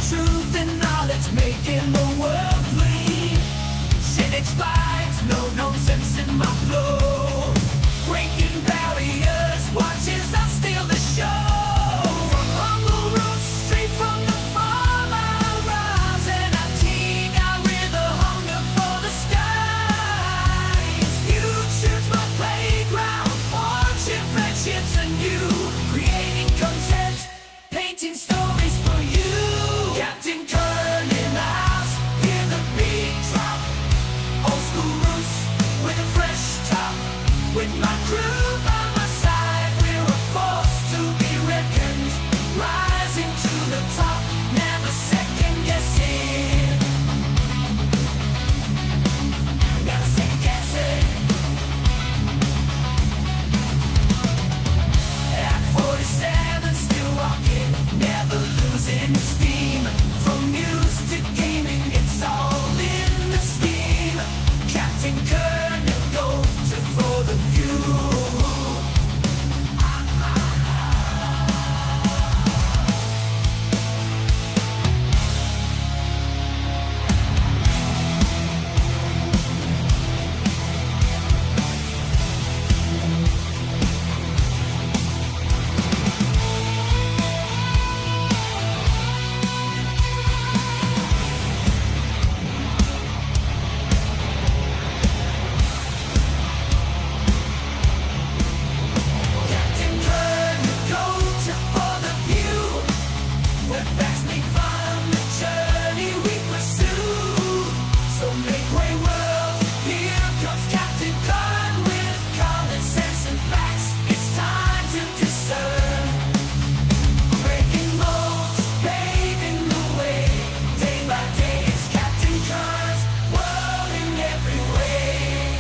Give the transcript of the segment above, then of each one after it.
Truth and knowledge making the world clean. Cynics bites, no nonsense in my flow. Breaking barriers, watches us steal the show. From humble roots, straight from the farm, I rise and I teach out with a hunger for the skies. YouTube's my playground, forging friendships anew, creating content, painting stories for you. Captain Kern in the house, hear the beat drop. Old school roots with a fresh top. With my crew by my side, we're a force to be reckoned. Rising to the top, never second guessing. Never second guessing. At 47, still rocking, never losing steam. From news to gaming, it's all in the scheme. Captain Kern, go to for the view. Captain Kern, go to for the view. Where facts make fun, the journey we pursue. So make way, world, here comes Captain Kern with common sense and facts. It's time to discern. Breaking molds, paving the way. Day by day, it's Captain Kern's world in every way.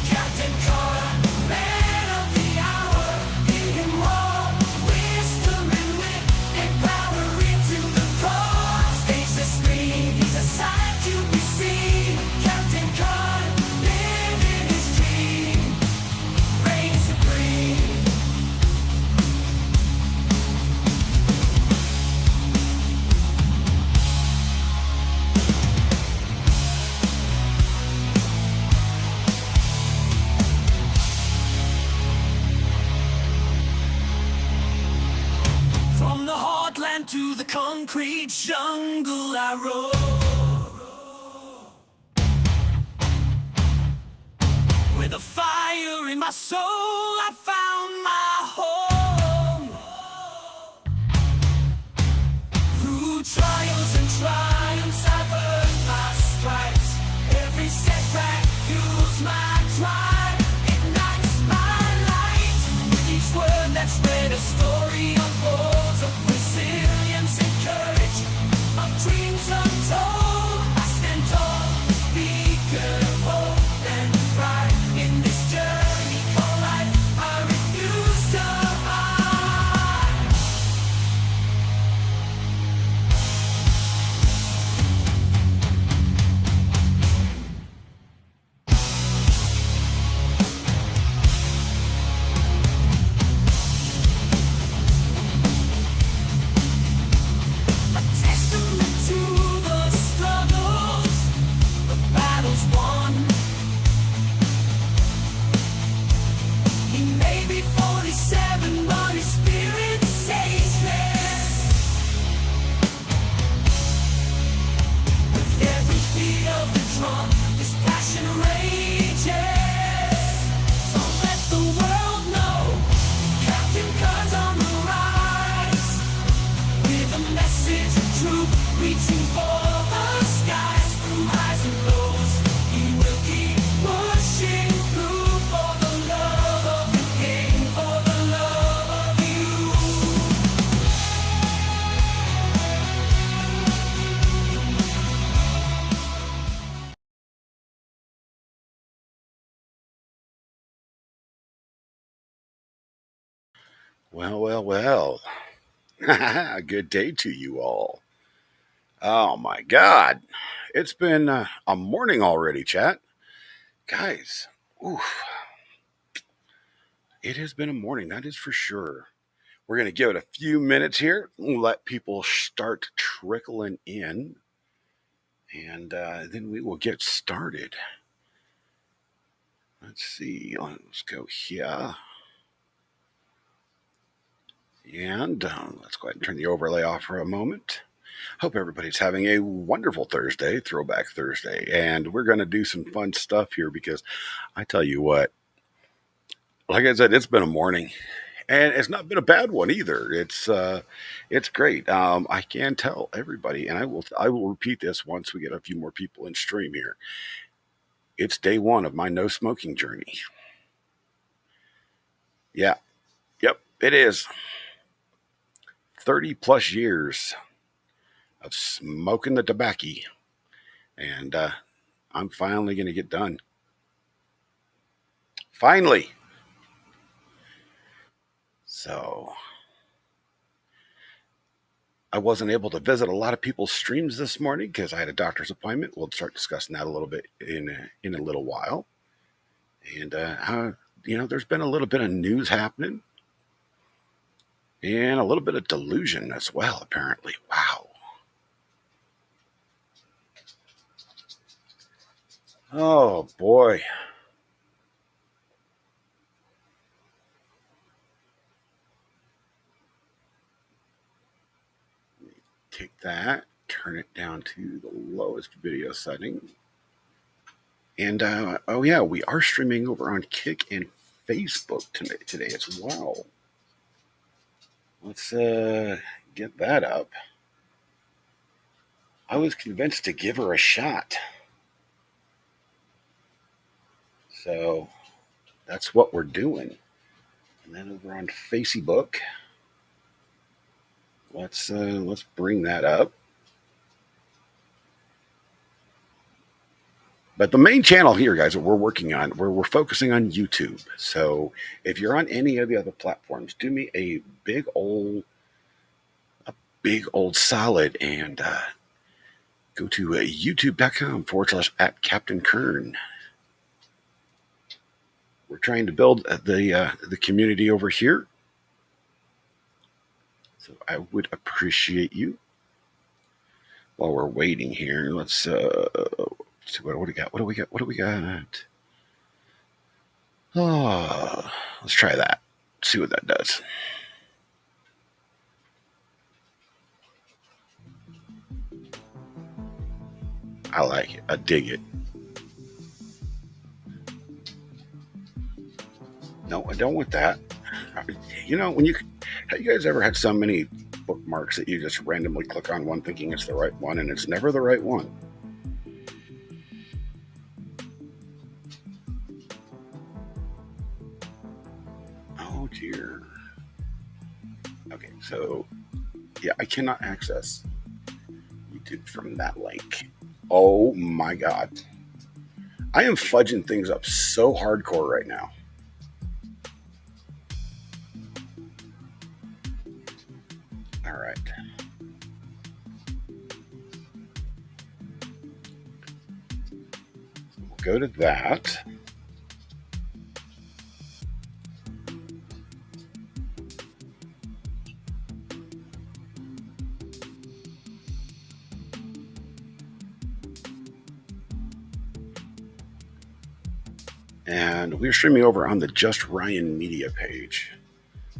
Captain Kern, man of the hour, hear him roar. Wisdom and wit, and power into the core. Stage the screen, he's a sight to be seen. Captain Kern, living his dream, reign supreme. From the heartland to the concrete jungle I roam. With a fire in my soul I found my home. Through trials and triumphs I've earned my stripes. Every setback fuels my drive, ignites my light. With each word that's read, a story unfolds of resilience and courage, of dreams untold. I stand tall, beacon of hope and pride. In this journey called life, I refuse to hide. A testament to the struggles, the battles won. He may be 47, but his spirit's ageless. With every beat of the drum, his passion rages. So let the world know, Captain Kern's on the rise. With a message of truth, reaching for the skies. Through highs and lows, he will keep pushing through for the love of the game, for the love of you. Well, well, well. Good day to you all. Oh my God. It's been a morning already, chat. Guys, oof, it has been a morning, that is for sure. We're going to give it a few minutes here, let people start trickling in, and then we will get started. Let's see. Let's go here. And let's go ahead and turn the overlay off for a moment. Hope everybody's having a wonderful Thursday, Throwback Thursday. And we're going to do some fun stuff here because I tell you what, like I said, it's been a morning. And it's not been a bad one either. It's great. I can tell everybody, and I will repeat this once we get a few more people in stream here. It's day one of my no smoking journey. Yeah, yep, it is. 30 plus years of smoking the tobacco, and I'm finally going to get done. Finally. So I wasn't able to visit a lot of people's streams this morning because I had a doctor's appointment. We'll start discussing that a little bit in a little while. And there's been a little bit of news happening, and a little bit of delusion as well. Apparently, wow. Oh boy. Take that, turn it down to the lowest video setting. And oh yeah, we are streaming over on Kick and Facebook today as well. Let's get that up. I was convinced to give her a shot. So that's what we're doing. And then over on Facebook, let's bring that up. But the main channel here, guys, that we're working on, we're focusing on YouTube. So if you're on any of the other platforms, do me a big old solid and go to youtube.com/@Captain We're trying to build the community over here. So I would appreciate you. While we're waiting here, let's see what do we got? What do we got? What do we got? Oh, let's try that. See what that does. I like it. I dig it. No, I don't want that. When have you guys ever had so many bookmarks that you just randomly click on one thinking it's the right one and it's never the right one? Oh dear. Okay, so yeah, I cannot access YouTube from that link. Oh my god. I am fudging things up so hardcore right now. All right. We'll go to that. And we're streaming over on the Just Ryan Media page.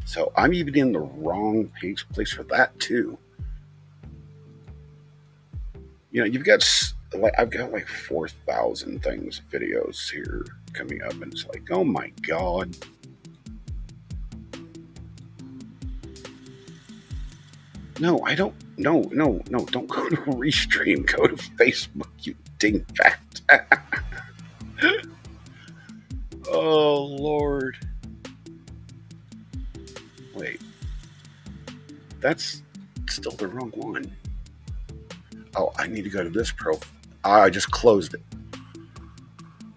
So I'm even in the wrong place for that too. You've got I've got like 4,000 videos here coming up, and it's like, oh my god. No, I don't. No, don't go to Restream. Go to Facebook, you dingbat. Oh Lord. Wait. That's still the wrong one. Oh, I need to go to this profile. I just closed it.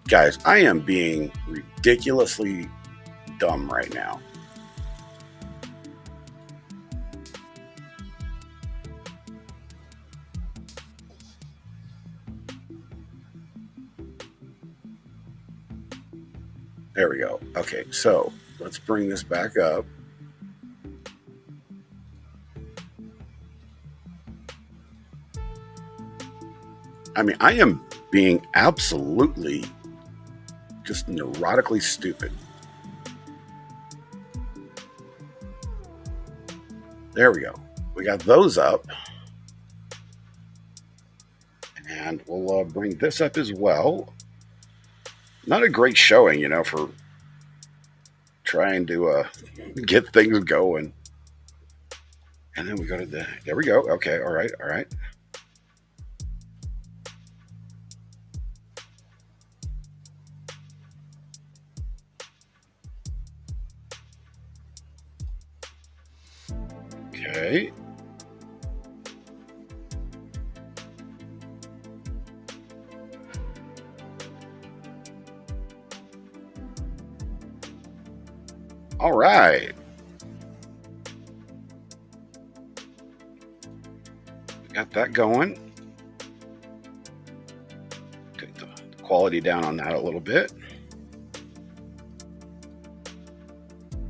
Guys, I am being ridiculously dumb right now. There we go. Okay, so let's bring this back up. I mean, I am being absolutely just neurotically stupid. There we go. We got those up. And we'll bring this up as well. Not a great showing, for trying to get things going. And then we go to there we go. Okay, all right. Okay. All right. Got that going. Take the quality down on that a little bit.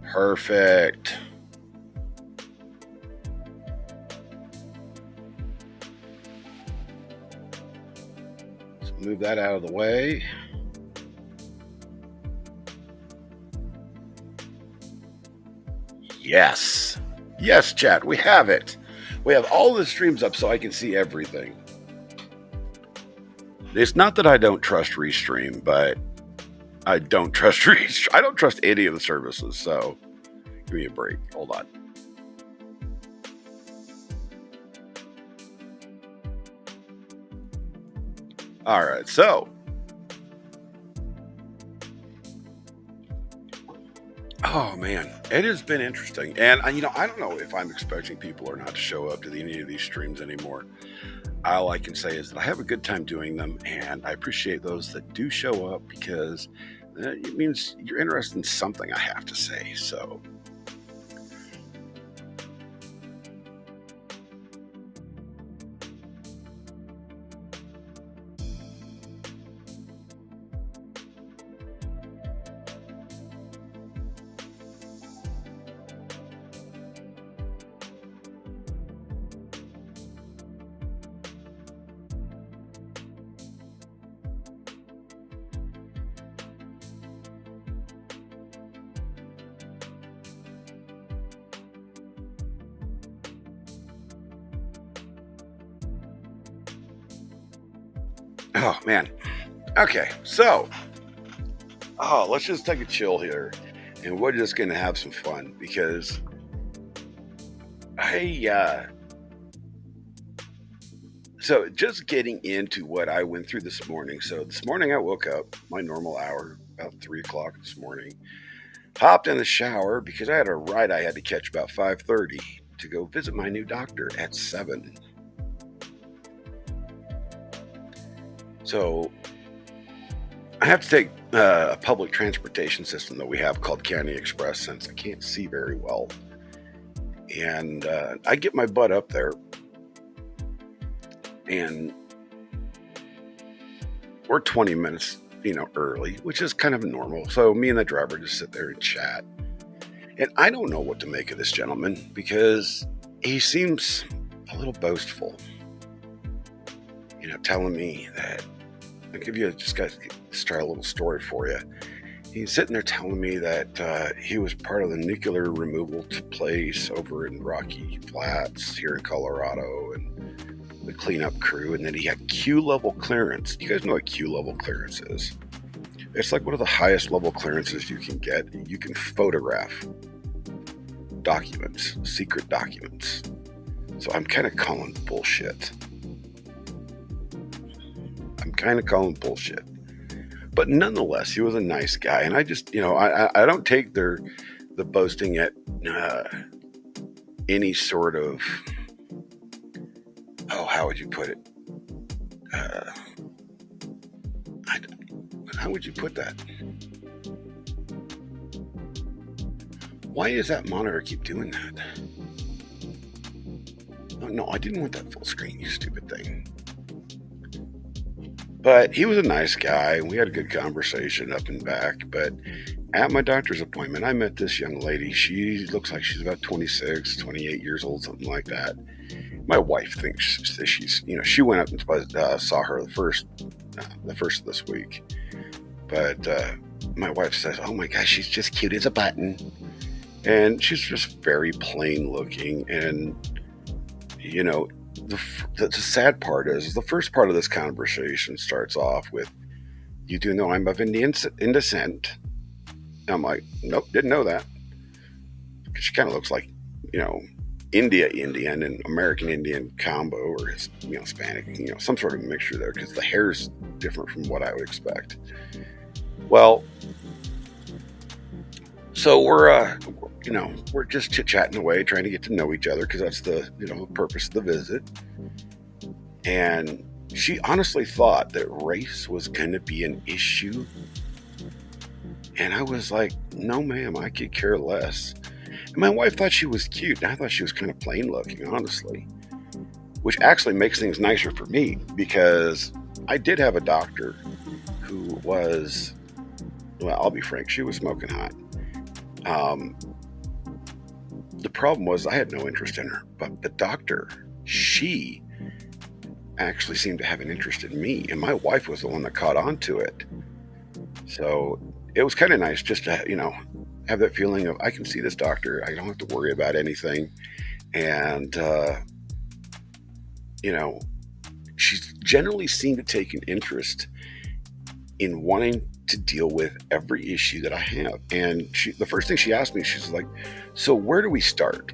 Perfect. Let's move that out of the way. Yes. Yes, chat. We have it. We have all the streams up so I can see everything. It's not that I don't trust Restream, but I don't trust Restream. I don't trust any of the services, so give me a break. Hold on. All right, so. Oh, man. It has been interesting. And, I don't know if I'm expecting people or not to show up to any of these streams anymore. All I can say is that I have a good time doing them, and I appreciate those that do show up because it means you're interested in something I have to say. So. Oh, man. Okay, so, let's just take a chill here, and we're just going to have some fun, because so just getting into what I went through this morning. So this morning I woke up, my normal hour, about 3 o'clock this morning, hopped in the shower, because I had a ride I had to catch about 5:30 to go visit my new doctor at 7. So I have to take a public transportation system that we have called County Express, since I can't see very well. And I get my butt up there, and we're 20 minutes, early, which is kind of normal. So me and the driver just sit there and chat. And I don't know what to make of this gentleman, because he seems a little boastful, telling me that, I'll give you just got to start a little story for you. He's sitting there telling me that he was part of the nuclear removal place over in Rocky Flats here in Colorado, and the cleanup crew, and that he had Q level clearance. You guys know what Q level clearance is? It's like one of the highest level clearances you can get. You can photograph documents, secret documents. So I'm kind of calling bullshit. But nonetheless, he was a nice guy, and I just, I don't take the boasting at any sort of, how would you put it? How would you put that? Why does that monitor keep doing that? Oh, no, I didn't want that full screen, you stupid thing. But he was a nice guy. We had a good conversation up and back. But at my doctor's appointment, I met this young lady. She looks like she's about 26, 28 years old, something like that. My wife thinks that she's, she went up and saw her the first of this week. But my wife says, "Oh my gosh, she's just cute as a button," and she's just very plain looking. And the sad part is the first part of this conversation starts off with, "You do know I'm of Indian descent?" I'm like, "Nope, didn't know that." Because she kind of looks like, India Indian and American Indian combo, or Hispanic, some sort of mixture there, because the hair's different from what I would expect. Well, so we're just chit-chatting away, trying to get to know each other, because that's the purpose of the visit. And she honestly thought that race was going to be an issue, and I was like, "No, ma'am, I could care less." And my wife thought she was cute, and I thought she was kind of plain looking, honestly, which actually makes things nicer for me, because I did have a doctor who was, well, I'll be frank, she was smoking hot. The problem was I had no interest in her, but the doctor, she actually seemed to have an interest in me, and my wife was the one that caught on to it. So it was kind of nice just to, have that feeling of, I can see this doctor, I don't have to worry about anything. And, she's generally seemed to take an interest in wanting to deal with every issue that I have. And the first thing she asked me, she's like, "So where do we start?"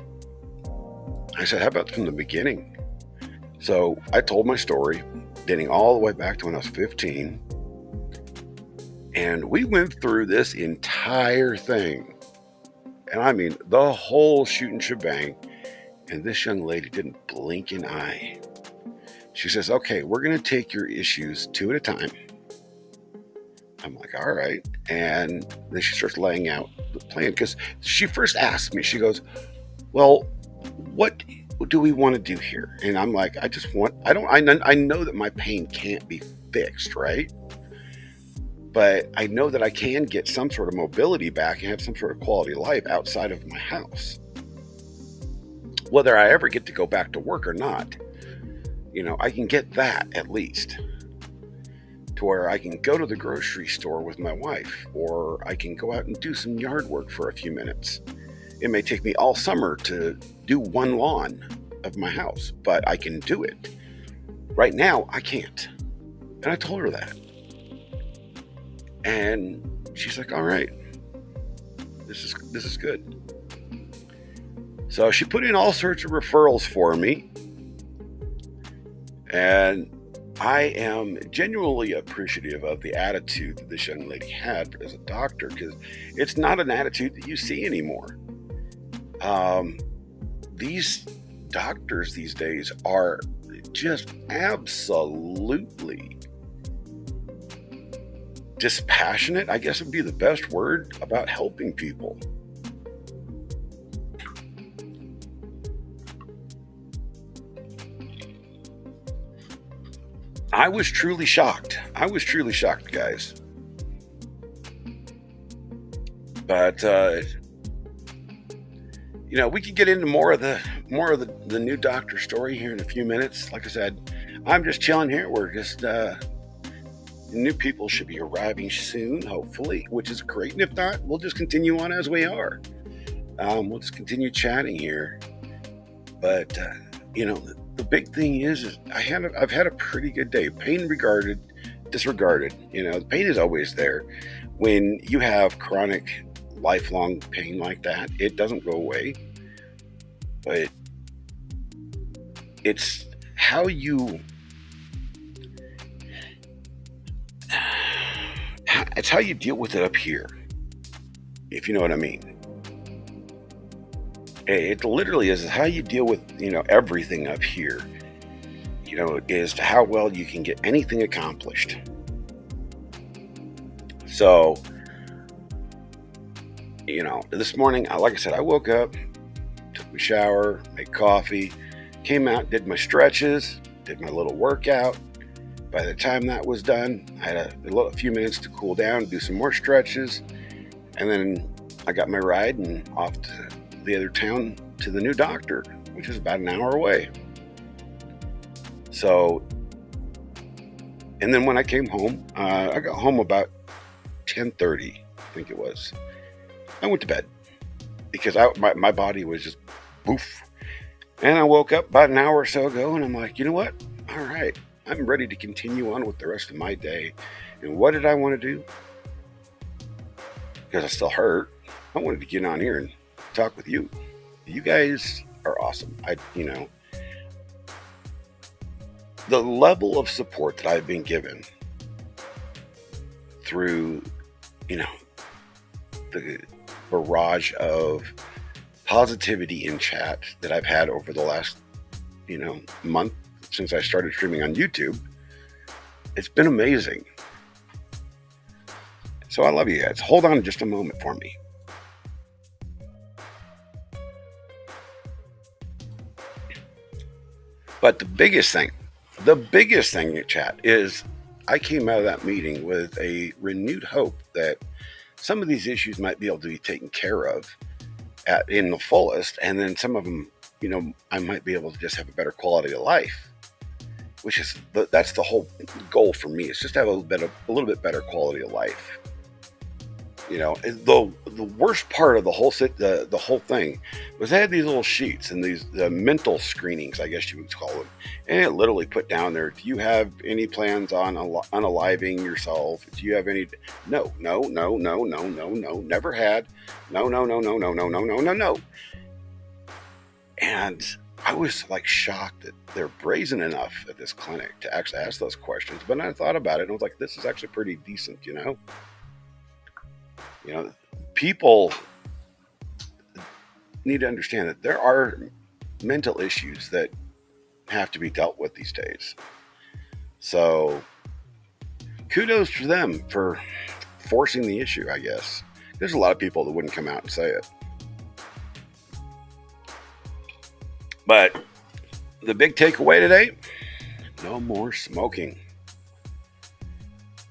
I said, "How about from the beginning?" So I told my story, dating all the way back to when I was 15. And we went through this entire thing. And I mean, the whole shooting shebang. And this young lady didn't blink an eye. She says, "Okay, we're going to take your issues two at a time." I'm like, "All right." And then she starts laying out the plan, because she first asked me, she goes, "Well, what do we want to do here?" And I'm like, I know that my pain can't be fixed, right? But I know that I can get some sort of mobility back and have some sort of quality of life outside of my house. Whether I ever get to go back to work or not, I can get that at least. To where I can go to the grocery store with my wife, or I can go out and do some yard work for a few minutes. It may take me all summer to do one lawn of my house, but I can do it. Right now, I can't. And I told her that. And she's like, "All right, this is good." So she put in all sorts of referrals for me. And I am genuinely appreciative of the attitude that this young lady had as a doctor, because it's not an attitude that you see anymore. These doctors these days are just absolutely dispassionate, I guess would be the best word, about helping people. I was truly shocked. Guys. But we could get into more of the new doctor story here in a few minutes. Like I said, I'm just chilling here. We're just new people should be arriving soon, hopefully, which is great. And if not, we'll just continue on as we are. We'll just continue chatting here. But the big thing is I've had a pretty good day. Pain disregarded. The pain is always there. When you have chronic, lifelong pain like that, it doesn't go away. But it's how you deal with it up here, if you know what I mean. It literally is how you deal with, everything up here, as to how well you can get anything accomplished. So, this morning, like I said, I woke up, took my shower, made coffee, came out, did my stretches, did my little workout. By the time that was done, I had a few minutes to cool down, do some more stretches, and then I got my ride and off to the other town to the new doctor, which is about an hour away. So, and then when I came home, I got home about 10:30, I think it was. I went to bed because my body was just boof. And I woke up about an hour or so ago, and I'm like, you know what? All right, I'm ready to continue on with the rest of my day. And what did I want to do? Because I still hurt. I wanted to get on here and talk with you. You guys are awesome. The level of support that I've been given through, you know, the barrage of positivity in chat that I've had over the last, month since I started streaming on YouTube, it's been amazing. So I love you guys. Hold on just a moment for me. But the biggest thing in chat is I came out of that meeting with a renewed hope that some of these issues might be able to be taken care of in the fullest, and then some of them, I might be able to just have a better quality of life, which is that's the whole goal for me. It's just to have a little bit better quality of life. The worst part of the whole thing was they had these little sheets and these mental screenings, I guess you would call them, and it literally put down there, do you have any plans on unaliving yourself? Do you have any? No, never had. No. And I was like shocked that they're brazen enough at this clinic to actually ask those questions. But I thought about it and I was like, this is actually pretty decent, people need to understand that there are mental issues that have to be dealt with these days. So kudos to them for forcing the issue, I guess. There's a lot of people that wouldn't come out and say it. But the big takeaway today, no more smoking.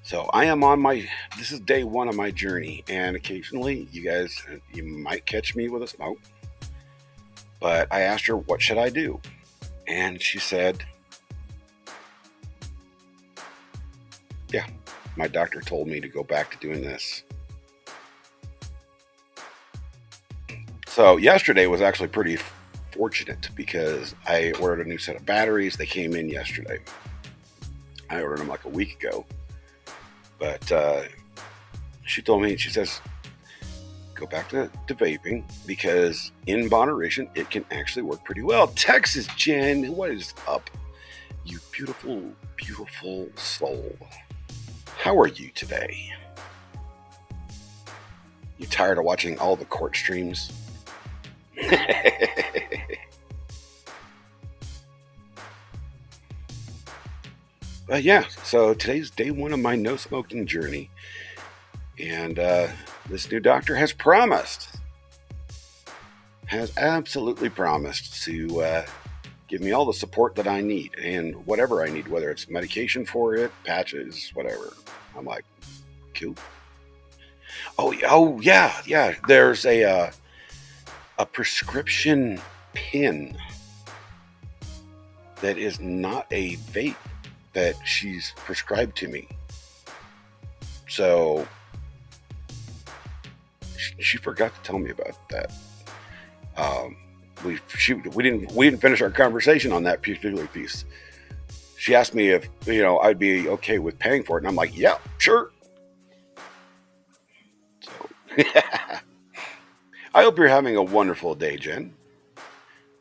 So I am this is day one of my journey, and occasionally you might catch me with a smoke. But I asked her, what should I do? And she said, yeah, my doctor told me to go back to doing this. So yesterday was actually pretty fortunate because I ordered a new set of batteries. They came in yesterday. I ordered them like a week ago. But she told me, she says, go back to vaping because in moderation, it can actually work pretty well. Texas Jen, what is up? You beautiful, beautiful soul. How are you today? You tired of watching all the court streams? But yeah, so today's day one of my no smoking journey. And this new doctor has absolutely promised to give me all the support that I need and whatever I need, whether it's medication for it, patches, whatever. I'm like, cool. Oh yeah. There's a prescription pen that is not a vape that she's prescribed to me. So she forgot to tell me about that. We didn't finish our conversation on that particular piece. She asked me if I'd be okay with paying for it, and I'm like, yeah, sure. So I hope you're having a wonderful day, Jen.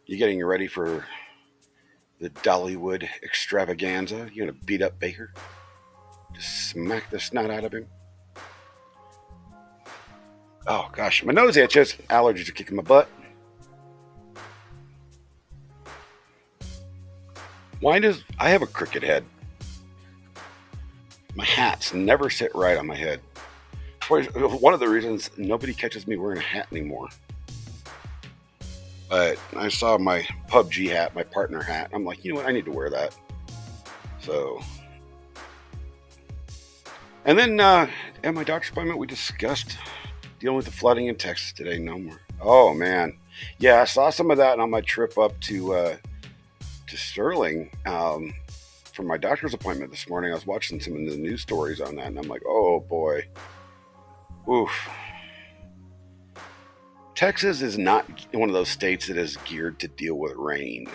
You getting ready for the Dollywood extravaganza? You gonna beat up Baker? Just smack the snot out of him? Oh gosh, my nose itches. Allergies are kicking my butt. Why does I have a crooked head? My hats never sit right on my head. One of the reasons nobody catches me wearing a hat anymore. But I saw my PUBG hat, my partner hat. I'm like, you know what? I need to wear that. So, and then at my doctor's appointment, we discussed dealing with the flooding in Texas today. No more. Oh man, yeah, I saw some of that on my trip up to Sterling. for my doctor's appointment this morning, I was watching some of the news stories on that, and I'm like, oh boy, oof. Texas is not one of those states that is geared to deal with rain.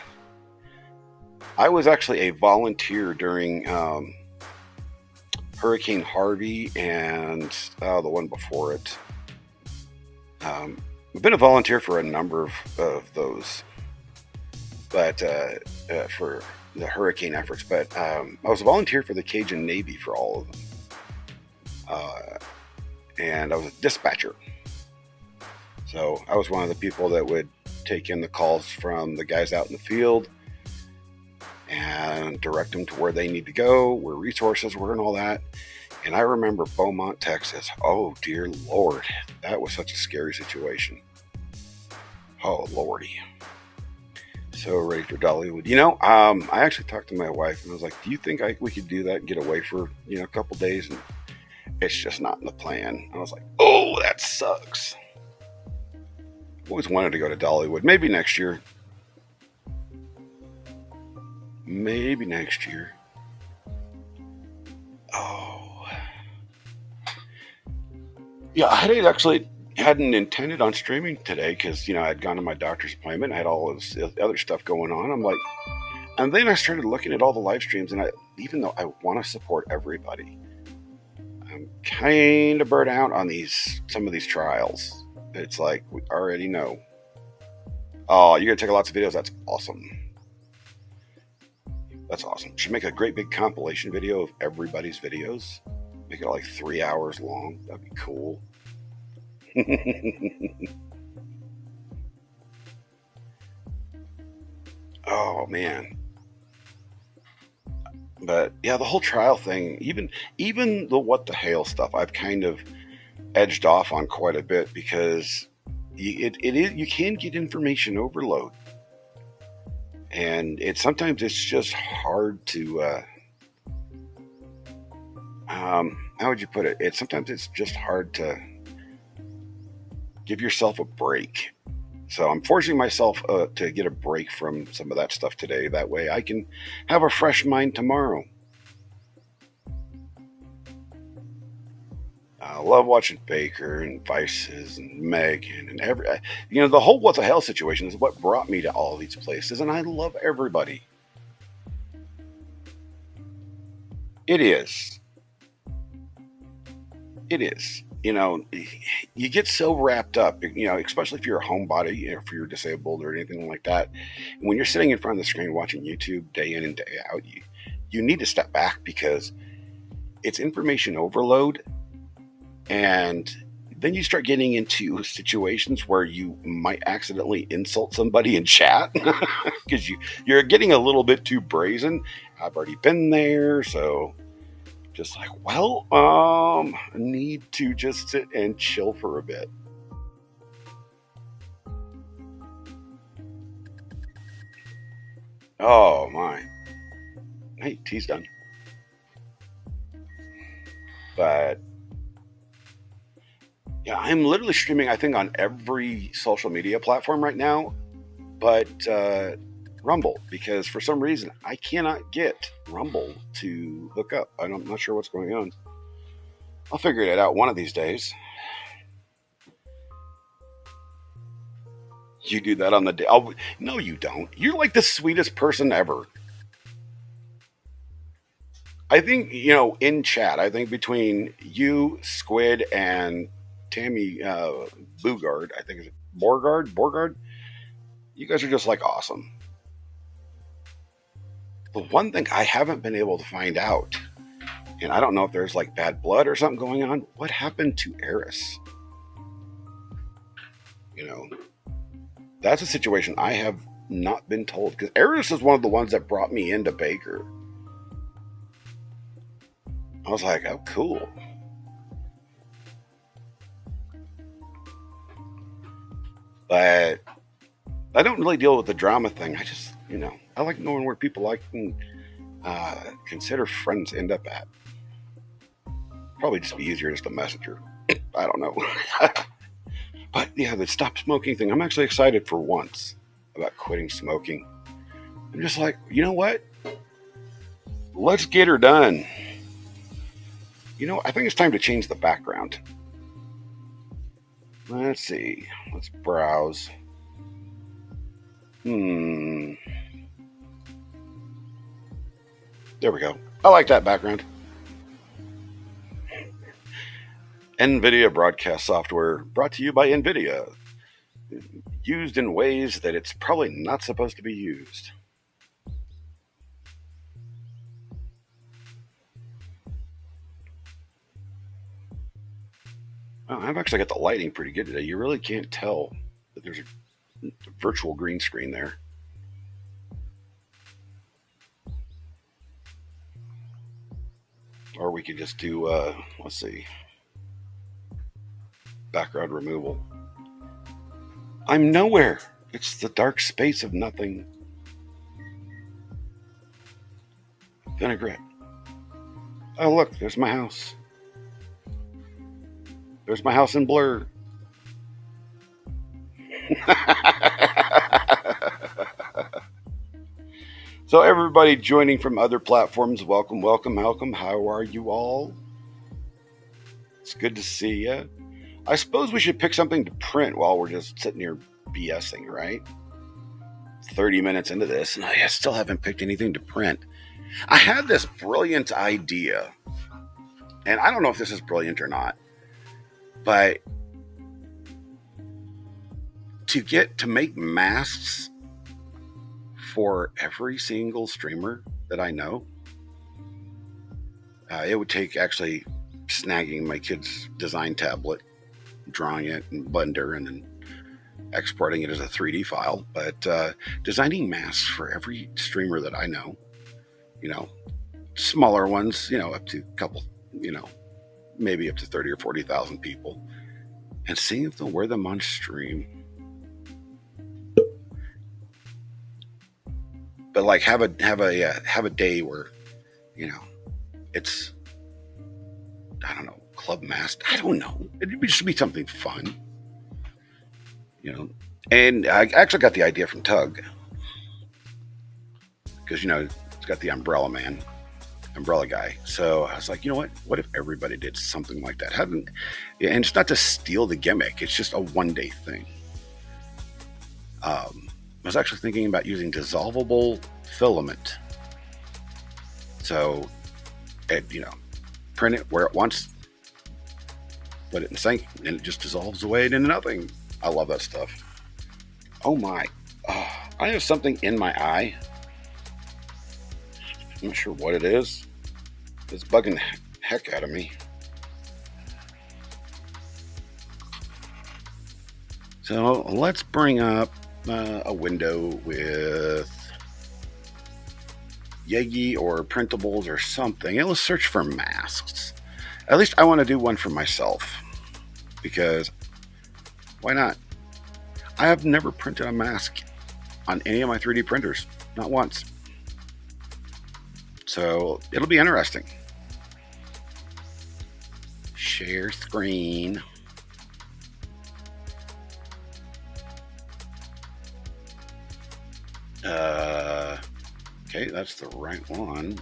I was actually a volunteer during Hurricane Harvey and the one before it. I've been a volunteer for a number of those, but for the hurricane efforts. But I was a volunteer for the Cajun Navy for all of them, and I was a dispatcher. So I was one of the people that would take in the calls from the guys out in the field and direct them to where they need to go, where resources were, and all that. And I remember Beaumont, Texas. Oh, dear Lord. That was such a scary situation. Oh, Lordy. So ready for Dollywood. I actually talked to my wife, and I was like, do you think we could do that and get away for, a couple days? And it's just not in the plan. I was like, oh, that sucks. Always wanted to go to Dollywood. Maybe next year. Oh. Yeah, hadn't intended on streaming today because, I had gone to my doctor's appointment. I had all this other stuff going on. I'm like, and then I started looking at all the live streams, and even though I want to support everybody, I'm kind of burnt out on some of these trials. It's like, we already know. Oh, you're going to take lots of videos? That's awesome. That's awesome. Should make a great big compilation video of everybody's videos. Make it like 3 hours long. That'd be cool. Oh, man. But yeah, the whole trial thing, even the what the hell stuff, I've kind of edged off on quite a bit because you can get information overload. And sometimes it's just hard to, how would you put it? Sometimes it's just hard to give yourself a break. So I'm forcing myself to get a break from some of that stuff today. That way I can have a fresh mind tomorrow. I love watching Baker and Vices and Megan and the whole what the hell situation is what brought me to all these places, and I love everybody. It is. You get so wrapped up, especially if you're a homebody, if you're disabled or anything like that. When you're sitting in front of the screen watching YouTube day in and day out, you need to step back because it's information overload. And then you start getting into situations where you might accidentally insult somebody in chat because you're getting a little bit too brazen. I've already been there, so just like, well, I need to just sit and chill for a bit. Oh my. Hey, tea's done. But yeah, I'm literally streaming, I think, on every social media platform right now, but Rumble, because for some reason I cannot get Rumble to hook up. I'm not sure what's going on. I'll figure it out one of these days. You do that on the day. No, you don't. You're like the sweetest person ever. I think, in chat, I think between you, Squid, and Tammy Bugard, I think, is it Borgard? You guys are just like awesome. The one thing I haven't been able to find out, and I don't know if there's like bad blood or something going on, what happened to Eris? That's a situation I have not been told, because Eris is one of the ones that brought me into Baker. I was like, oh, cool. But I don't really deal with the drama thing. I just, I like knowing where people I can consider friends end up at. Probably just be easier just a messenger. I don't know. But yeah, the stop smoking thing, I'm actually excited for once about quitting smoking. I'm just like, you know what? let's get her done. You know, I think it's time to change the background. Let's see. Let's browse. There we go. I like that background. NVIDIA broadcast software brought to you by NVIDIA. Used in ways that it's probably not supposed to be used. Oh, I've actually got the lighting pretty good today. You really can't tell that there's a virtual green screen there. Or we could just do, let's see, background removal. I'm nowhere. It's the dark space of nothing. Vinaigrette. Oh, look, there's my house. There's my house in blur. So everybody joining from other platforms, welcome, welcome, welcome. How are you all? It's good to see you. I suppose we should pick something to print while we're just sitting here BSing, right? 30 minutes into this, and I still haven't picked anything to print. I had this brilliant idea, and I don't know if this is brilliant or not, but to make masks for every single streamer that I know, it would take actually snagging my kid's design tablet, drawing it in Blender, and then exporting it as a 3D file. But designing masks for every streamer that I know, you know, smaller ones, you know, up to a couple, you know, maybe up to 30 or 40,000 people, and seeing if they'll wear them on stream. But like have a day where, you know, it's, I don't know, club mask. I don't know. It should be something fun, you know. And I actually got the idea from Tug, because, you know, it's got the umbrella guy. So I was like, you know what if everybody did something like that? And it's not to steal the gimmick, it's just a one-day thing. I was actually thinking about using dissolvable filament. So, you know, print it where it wants, put it in the sink, and it just dissolves away into nothing. I love that stuff. Oh my, I have something in my eye. I'm not sure what it is. It's bugging the heck out of me. So let's bring up a window with Yagi or printables or something, and let's search for masks. At least I want to do one for myself, because why not? I have never printed a mask on any of my 3D printers, not once. So it'll be interesting. Share screen. Okay, that's the right one.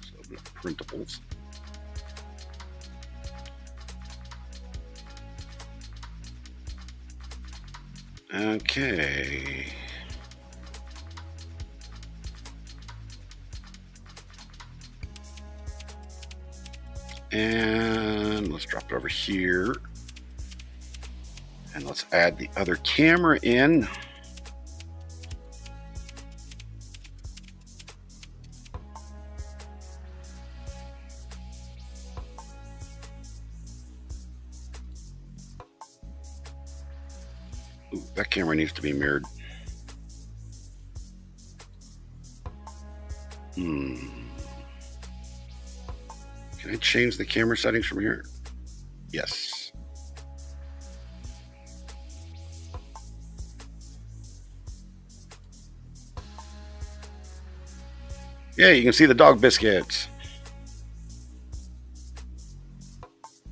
So open up printables. Okay. And let's drop it over here. And let's add the other camera in. Ooh, that camera needs to be mirrored. Can I change the camera settings from here? Yes. Yeah, you can see the dog biscuits.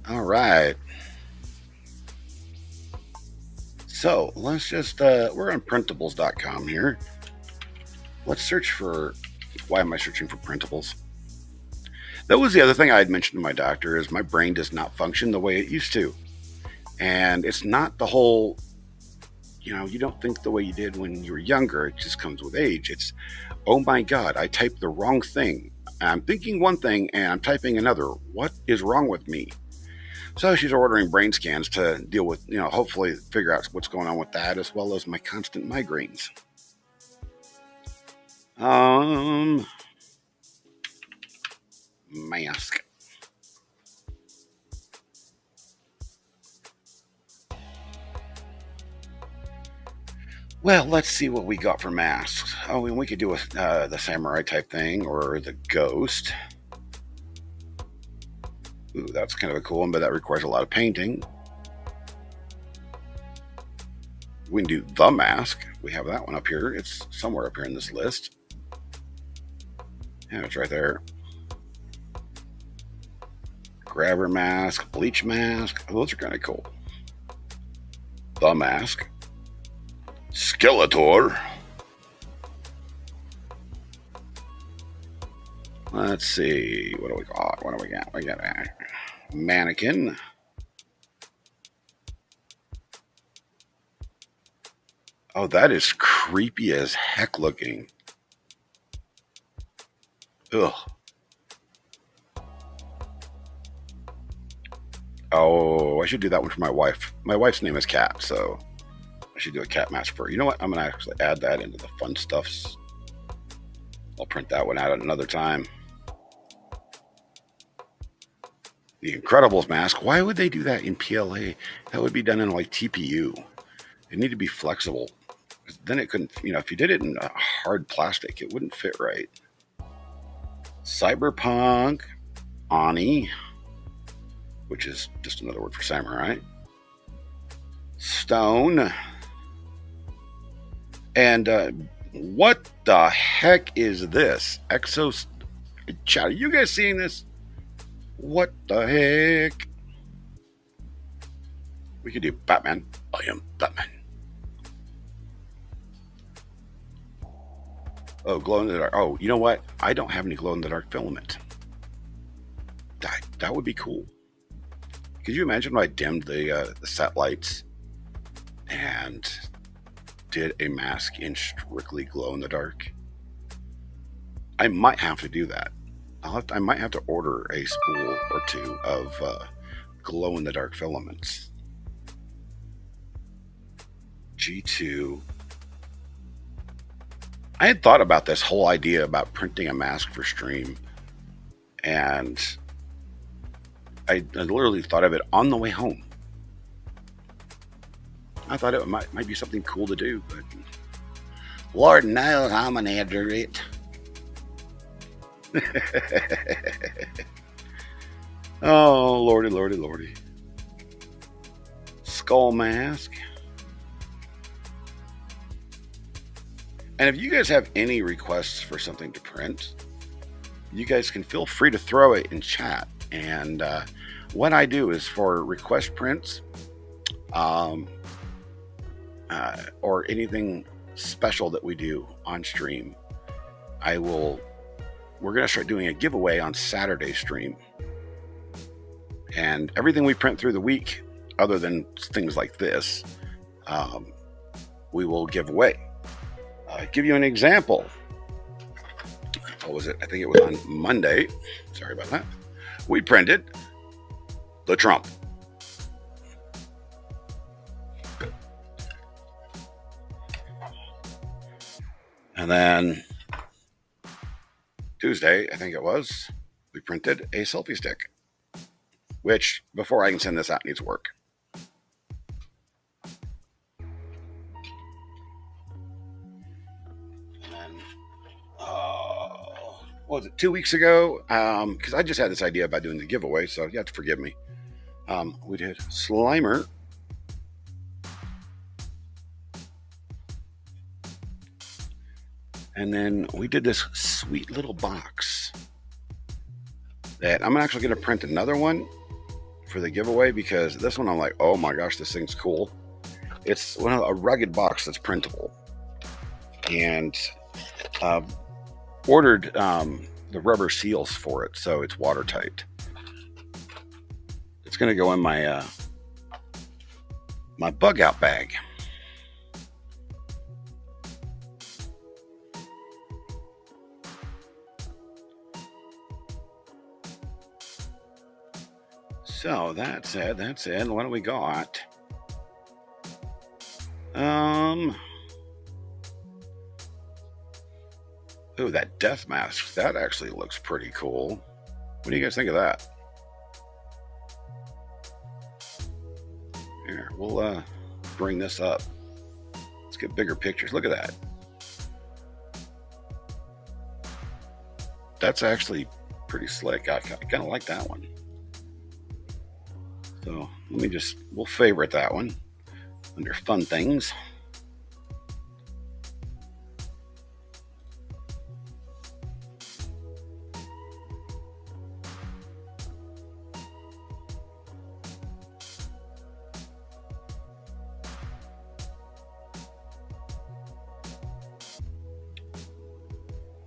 All right. So let's just, we're on printables.com here. let's search for, why am I searching for printables? That was the other thing I had mentioned to my doctor, is my brain does not function the way it used to. And it's not the whole, you don't think the way you did when you were younger. It just comes with age. It's, oh my God, I typed the wrong thing. I'm thinking one thing and I'm typing another. What is wrong with me? So she's ordering brain scans to deal with, hopefully figure out what's going on with that, as well as my constant migraines. Mask. Well, let's see what we got for masks. Oh, and we could do the samurai type thing, or the ghost. Ooh, that's kind of a cool one, but that requires a lot of painting. We can do the mask. We have that one up here. It's somewhere up here in this list. Yeah, it's right there. Grabber mask, bleach mask. Oh, those are kind of cool. The mask. Skeletor. Let's see. What do we got? What do we got? We got a mannequin. Oh, that is creepy as heck looking. Ugh. Oh, I should do that one for my wife. My wife's name is Cat, so I should do a cat mask for her. You know what? I'm going to actually add that into the fun stuffs. I'll print that one out at another time. The Incredibles mask. Why would they do that in PLA? That would be done in like TPU. It need to be flexible. Then it couldn't, if you did it in hard plastic, it wouldn't fit right. Cyberpunk Ani, which is just another word for samurai. Stone. And what the heck is this? Exos. Chat, are you guys seeing this? What the heck? We could do Batman. I am Batman. Oh, glow in the dark. Oh, you know what? I don't have any glow in the dark filament. That would be cool. Could you imagine if I dimmed the set lights and did a mask in strictly glow in the dark? I might have to do that. I might have to order a spool or two of glow in the dark filaments. G2. I had thought about this whole idea about printing a mask for stream, and I literally thought of it on the way home. I thought it might be something cool to do, but Lord knows I'm an idiot. Oh, lordy, lordy, lordy. Skull mask. And if you guys have any requests for something to print, you guys can feel free to throw it in chat. And what I do is, for request prints, or anything special that we do on stream, we're going to start doing a giveaway on Saturday stream. And everything we print through the week, other than things like this, we will give away. Give you an example. What was it? I think it was on Monday. Sorry about that. We printed the Trump. And then Tuesday, I think it was, we printed a selfie stick, which, before I can send this out, needs work. What was it, 2 weeks ago? Because I just had this idea about doing the giveaway, so you have to forgive me. We did Slimer. And then we did this sweet little box that I'm actually going to print another one for the giveaway, because this one I'm like, oh my gosh, this thing's cool. It's a rugged box that's printable. And Ordered the rubber seals for it, so it's watertight. It's going to go in my my bug out bag. So that's it. That's it. What do we got? Oh, that death mask. That actually looks pretty cool. What do you guys think of that? Here, we'll bring this up. Let's get bigger pictures. Look at that. That's actually pretty slick. I kind of like that one. So we'll favorite that one under fun things.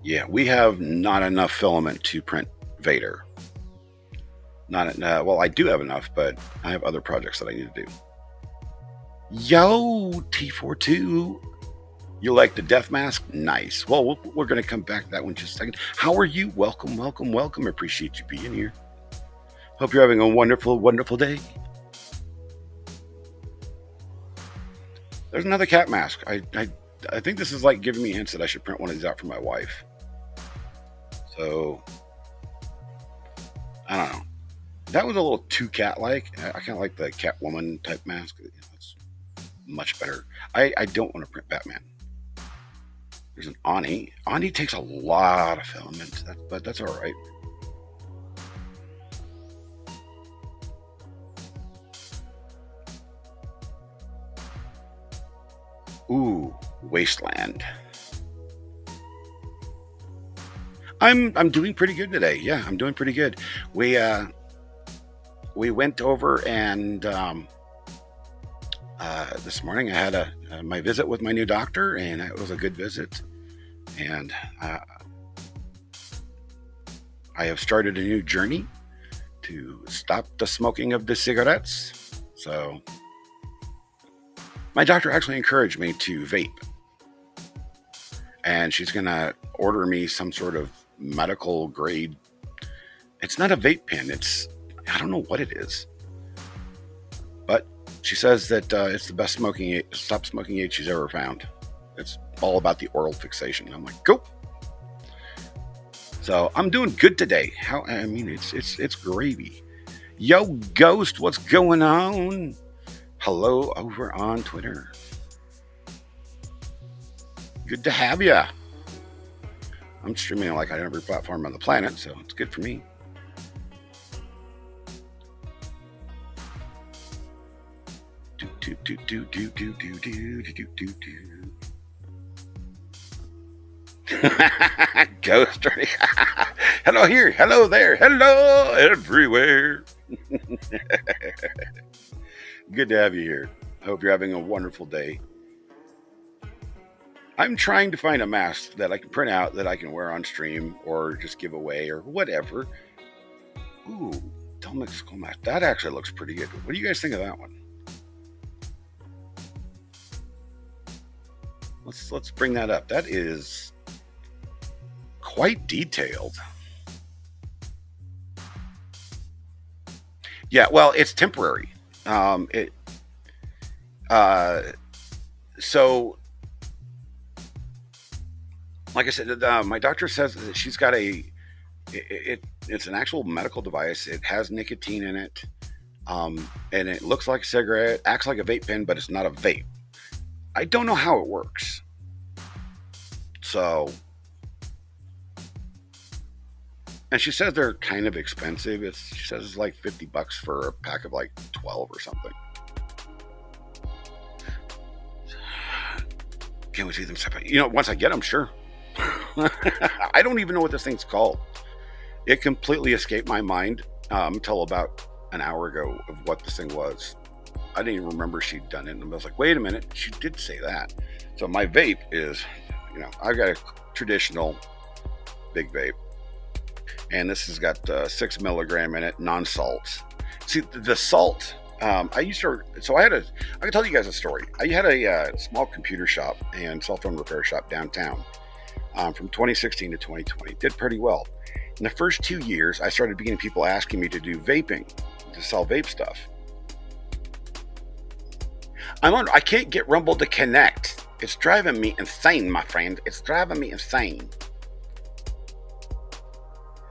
Yeah, we have not enough filament to print Vader. Well, I do have enough, but I have other projects that I need to do. Yo, T42. You like the death mask? Nice. Well, we're going to come back to that one in just a second. How are you? Welcome, welcome, welcome. Appreciate you being here. Hope you're having a wonderful, wonderful day. There's another cat mask. I think this is like giving me hints that I should print one of these out for my wife. So, I don't know. That was a little too cat-like. I kind of like the Catwoman type mask. It's much better. I don't want to print Batman. There's an Ani. Ani takes a lot of filament, but that's all right. Ooh, Wasteland. I'm doing pretty good today. Yeah, I'm doing pretty good. We went over and this morning I had my visit with my new doctor, and it was a good visit. And I have started a new journey to stop the smoking of the cigarettes. So my doctor actually encouraged me to vape, and she's gonna order me some sort of medical grade. It's not a vape pen. I don't know what it is, but she says that it's the best stop smoking aid she's ever found. It's all about the oral fixation. I'm like, go. So I'm doing good today. It's gravy. Yo, Ghost, what's going on? Hello over on Twitter. Good to have ya. I'm streaming like on every platform on the planet, so it's good for me. Ghost. Hello here, hello there, hello everywhere. Good to have you here. I hope you're having a wonderful day. I'm trying to find a mask that I can print out that I can wear on stream or just give away or whatever. Ooh, Delmix Skull Mask. That actually looks pretty good. What do you guys think of that one? Let's bring that up. That is quite detailed. Yeah, well, it's temporary. So like I said, my doctor says that she's got it's an actual medical device. It has nicotine in it, and it looks like a cigarette, acts like a vape pen, but it's not a vape. I don't know how it works. So, and she says they're kind of expensive. She says it's like $50 for a pack of like 12 or something. Can't we see them separate? Once I get them, sure. I don't even know what this thing's called. It completely escaped my mind until about an hour ago of what this thing was. I didn't even remember she'd done it, and I was like, wait a minute, she did say that. So my vape is, I've got traditional big vape. And this has got 6 milligram in it, non-salt. See, the salt, I can tell you guys a story. I had a small computer shop and cell phone repair shop downtown from 2016 to 2020. Did pretty well. In the first 2 years, I started beginning people asking me to do vaping, to sell vape stuff. I can't get Rumble to connect. It's driving me insane, my friend. It's driving me insane.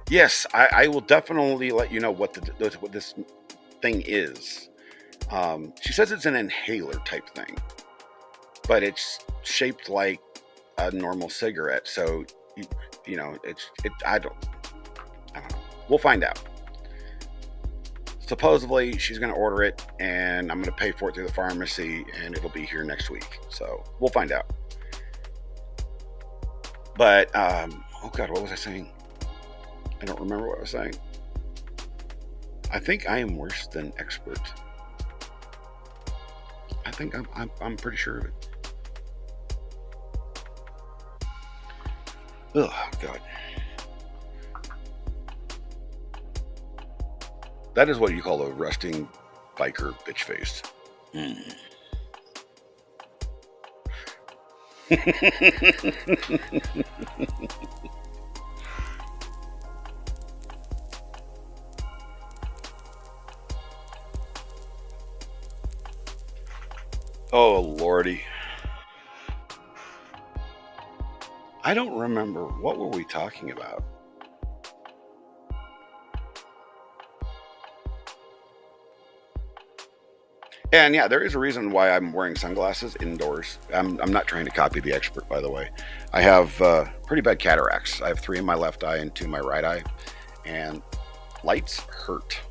Yes, I will definitely let you know what this thing is. She says it's an inhaler type thing, but it's shaped like a normal cigarette. So, I don't know. We'll find out. Supposedly, she's going to order it, and I'm going to pay for it through the pharmacy, and it'll be here next week. So we'll find out. But oh God, what was I saying? I don't remember what I was saying. I think I am worse than expert. I think I'm pretty sure of it. Oh God. That is what you call a resting biker bitch face. Mm. Oh Lordy. I don't remember. What were we talking about? And yeah, there is a reason why I'm wearing sunglasses indoors. I'm not trying to copy the expert, by the way. I have pretty bad cataracts. I have 3 in my left eye and 2 in my right eye. And lights hurt.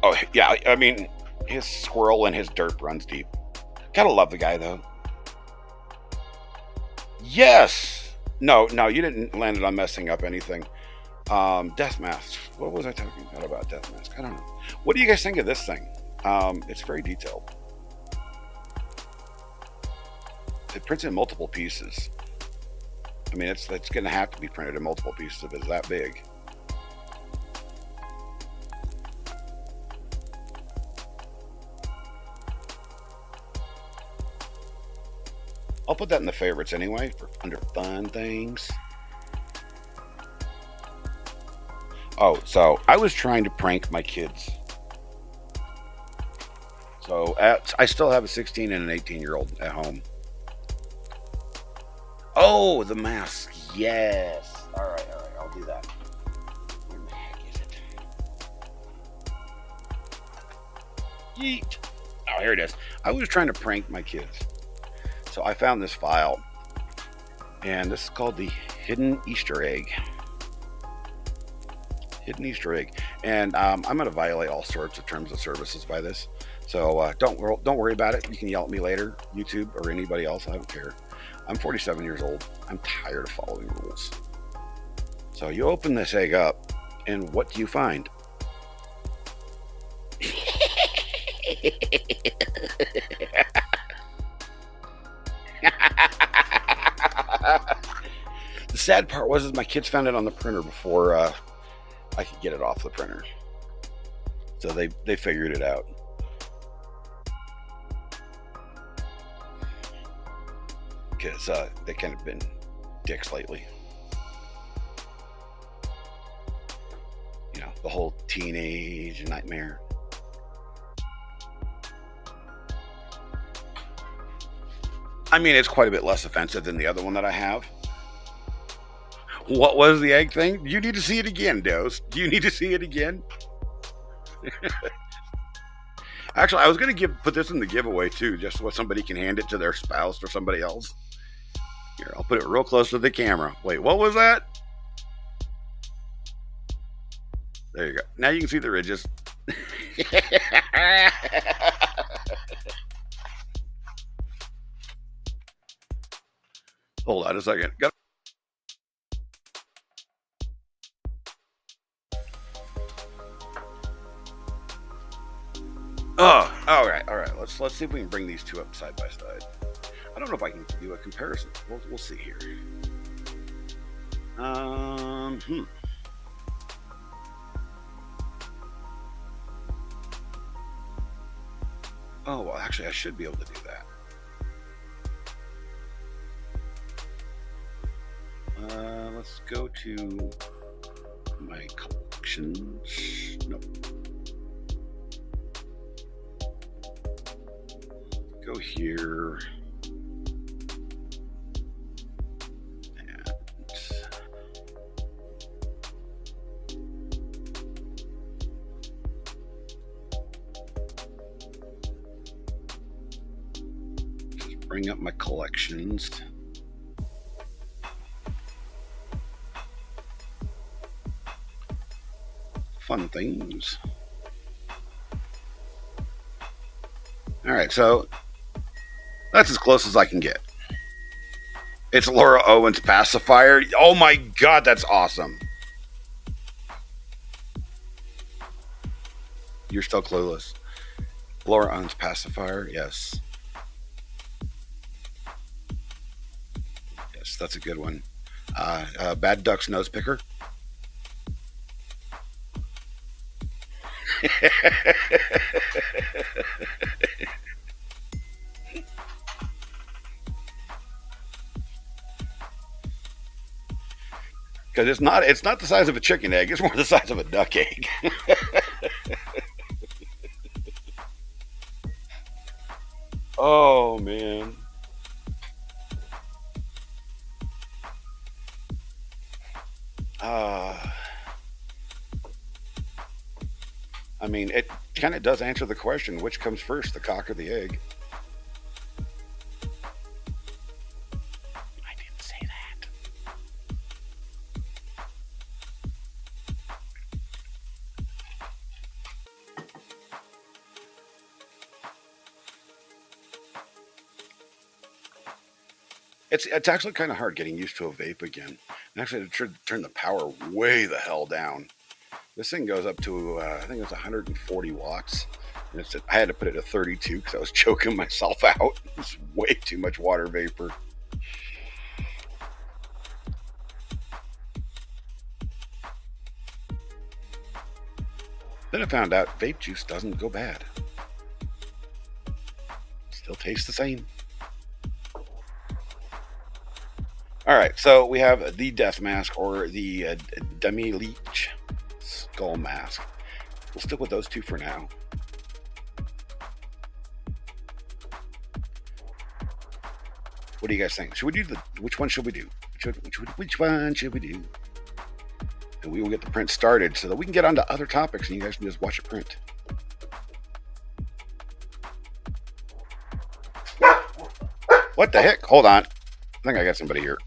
Oh, yeah, I mean, his squirrel and his derp runs deep. Gotta love the guy, though. Yes! No, you didn't land it on messing up anything. Death Mask. What was I talking about Death Mask? I don't know. What do you guys think of this thing? It's very detailed. It prints in multiple pieces. I mean, it's going to have to be printed in multiple pieces if it's that big. I'll put that in the favorites anyway, under fun things. Oh, so I was trying to prank my kids. So I still have a 16 and an 18-year-old at home. Oh, the mask. Yes. All right, I'll do that. Where the heck is it? Yeet. Oh, here it is. I was trying to prank my kids. So I found this file, and this is called the Hidden Easter Egg. Hidden Easter Egg, and I'm going to violate all sorts of terms of services by this. So don't worry about it. You can yell at me later, YouTube or anybody else. I don't care. I'm 47 years old. I'm tired of following rules. So you open this egg up, and what do you find? The sad part was my kids found it on the printer before I could get it off the printer. So they figured it out. Because they kind of been dicks lately. You know, the whole teenage nightmare. I mean, it's quite a bit less offensive than the other one that I have. What was the egg thing? You need to see it again, Dose. Do you need to see it again? Actually, I was going to put this in the giveaway too, just so somebody can hand it to their spouse or somebody else. Here, I'll put it real close to the camera. Wait, what was that? There you go. Now you can see the ridges. Hold on a second. Oh, all right. Let's see if we can bring these two up side by side. I don't know if I can do a comparison. We'll see here. Hmm. Oh, well, actually, I should be able to do that. Let's go to my collections. Nope. Go here. And just bring up my collections. Fun things. All right, so that's as close as I can get. It's Laura Owens pacifier. Oh my god, that's awesome. You're still clueless. Laura Owens pacifier, yes. Yes, that's a good one. Bad Duck's nose picker. Because it's not the size of a chicken egg, it's more the size of a duck egg. Oh man. Uh, I mean, it kind of does answer the question: which comes first, the cock or the egg? I didn't say that. It's actually kind of hard getting used to a vape again. And actually, to turn the power way the hell down. This thing goes up to I think it's 140 watts. And I had to put it to 32 because I was choking myself out. It's way too much water vapor. Then I found out vape juice doesn't go bad. Still tastes the same. All right, so we have the death mask or the demi-leech skull mask. We'll stick with those two for now. What do you guys think? Should we do which one should we do? Which one should we do? And we will get the print started so that we can get on to other topics and you guys can just watch it print. What the heck? Hold on. I think I got somebody here.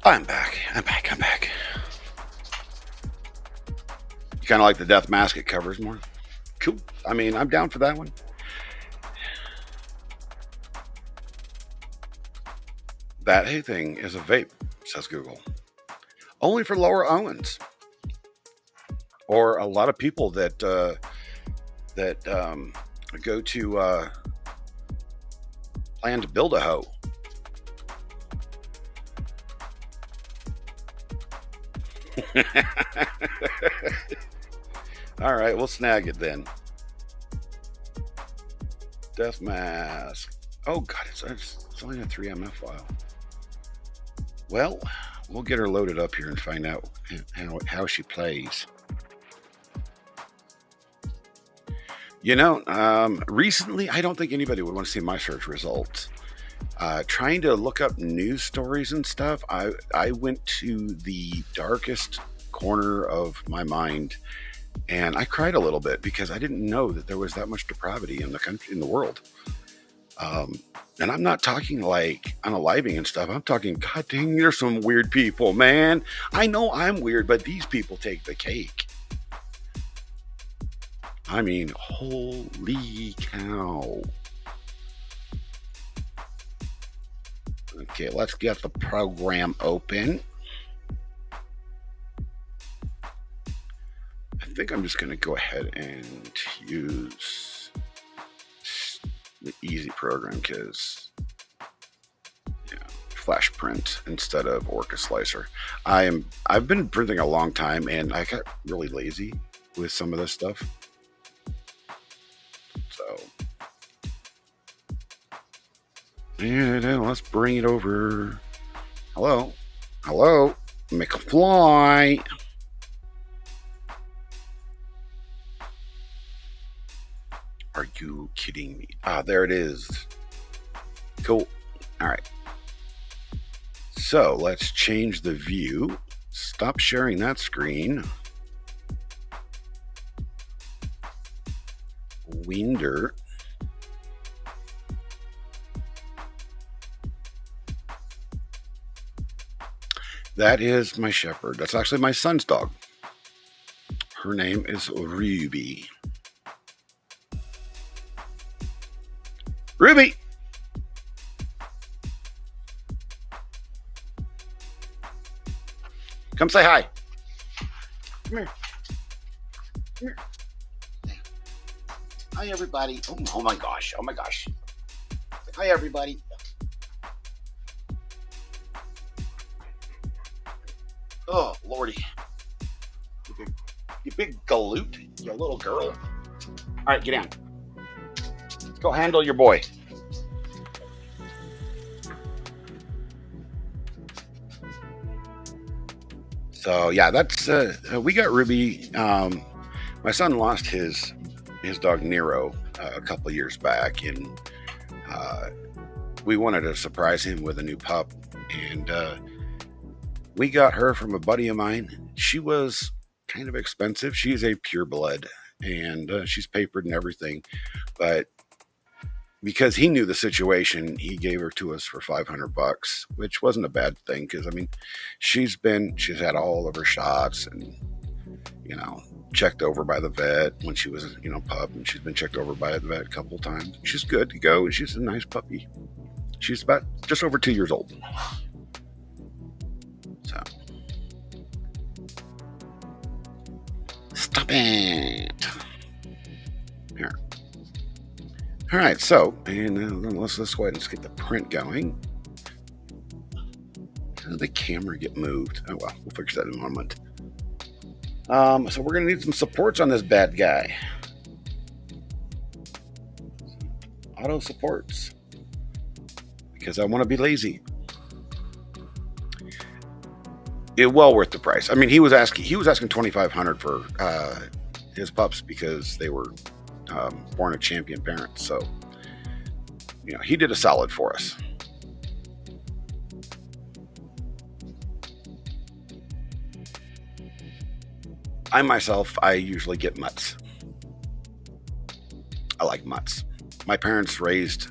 I'm back. You kind of like the death mask it covers more? Cool. I mean, I'm down for that one. That hay thing is a vape, says Google. Only for Laura Owens. Or a lot of people that go to plan to build a hoe. All right, we'll snag it then. Death mask. Oh god, it's only a 3MF file. Well, we'll get her loaded up here and find out how she plays. You know, recently I don't think anybody would want to see my search results. Trying to look up news stories and stuff, I went to the darkest corner of my mind and I cried a little bit because I didn't know that there was that much depravity in the country, in the world. Um, and I'm not talking like unaliving and stuff. I'm talking, God dang, there's some weird people, man. I know I'm weird, but these people take the cake. I mean, holy cow. Okay, let's get the program open. I think I'm just going to go ahead and use the easy program because Flash print instead of Orca Slicer. I've been printing a long time and I got really lazy with some of this stuff. So and let's bring it over. Hello, McFly. Are you kidding me? Ah, there it is. Cool. All right. So let's change the view. Stop sharing that screen. Winder. That is my shepherd. That's actually my son's dog. Her name is Ruby. Ruby! Come say hi. Come here. Come here. Hi, everybody. Oh my gosh. Oh my gosh. Hi, everybody. Oh, Lordy. You big galoot. You little girl. All right, get down. Go handle your boy. So yeah, that's we got Ruby. My son lost his dog Nero a couple of years back, and we wanted to surprise him with a new pup, and we got her from a buddy of mine. She was kind of expensive. She's a pureblood, and she's papered and everything, but because he knew the situation, he gave her to us for $500, which wasn't a bad thing. Because I mean, she's had all of her shots, and checked over by the vet when she was pup, and she's been checked over by the vet a couple times. She's good to go, and she's a nice puppy. She's about just over 2 years old. So stop it. Here. All right, so and let's go ahead and just get the print going. How did the camera get moved? Oh well, we'll fix that in a moment. So we're gonna need some supports on this bad guy. Auto supports, because I want to be lazy. It well worth the price. I mean, he was asking $2,500 for his pups because they were born of champion parents. So he did a solid for us. I usually get mutts. I like mutts. My parents raised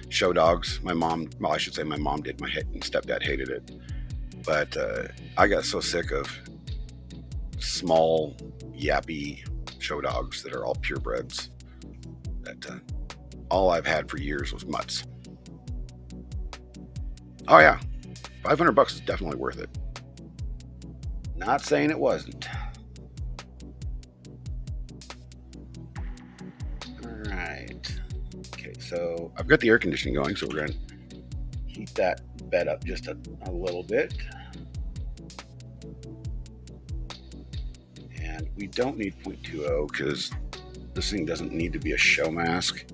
show dogs. My mom did. My stepdad hated it. But I got so sick of small, yappy show dogs that are all purebreds that all I've had for years was mutts. Oh yeah, $500 is definitely worth it. Not saying it wasn't. All right. Okay, so I've got the air conditioning going, so we're going to heat that bed up just a little bit. And we don't need 0.20 because this thing doesn't need to be a show mask.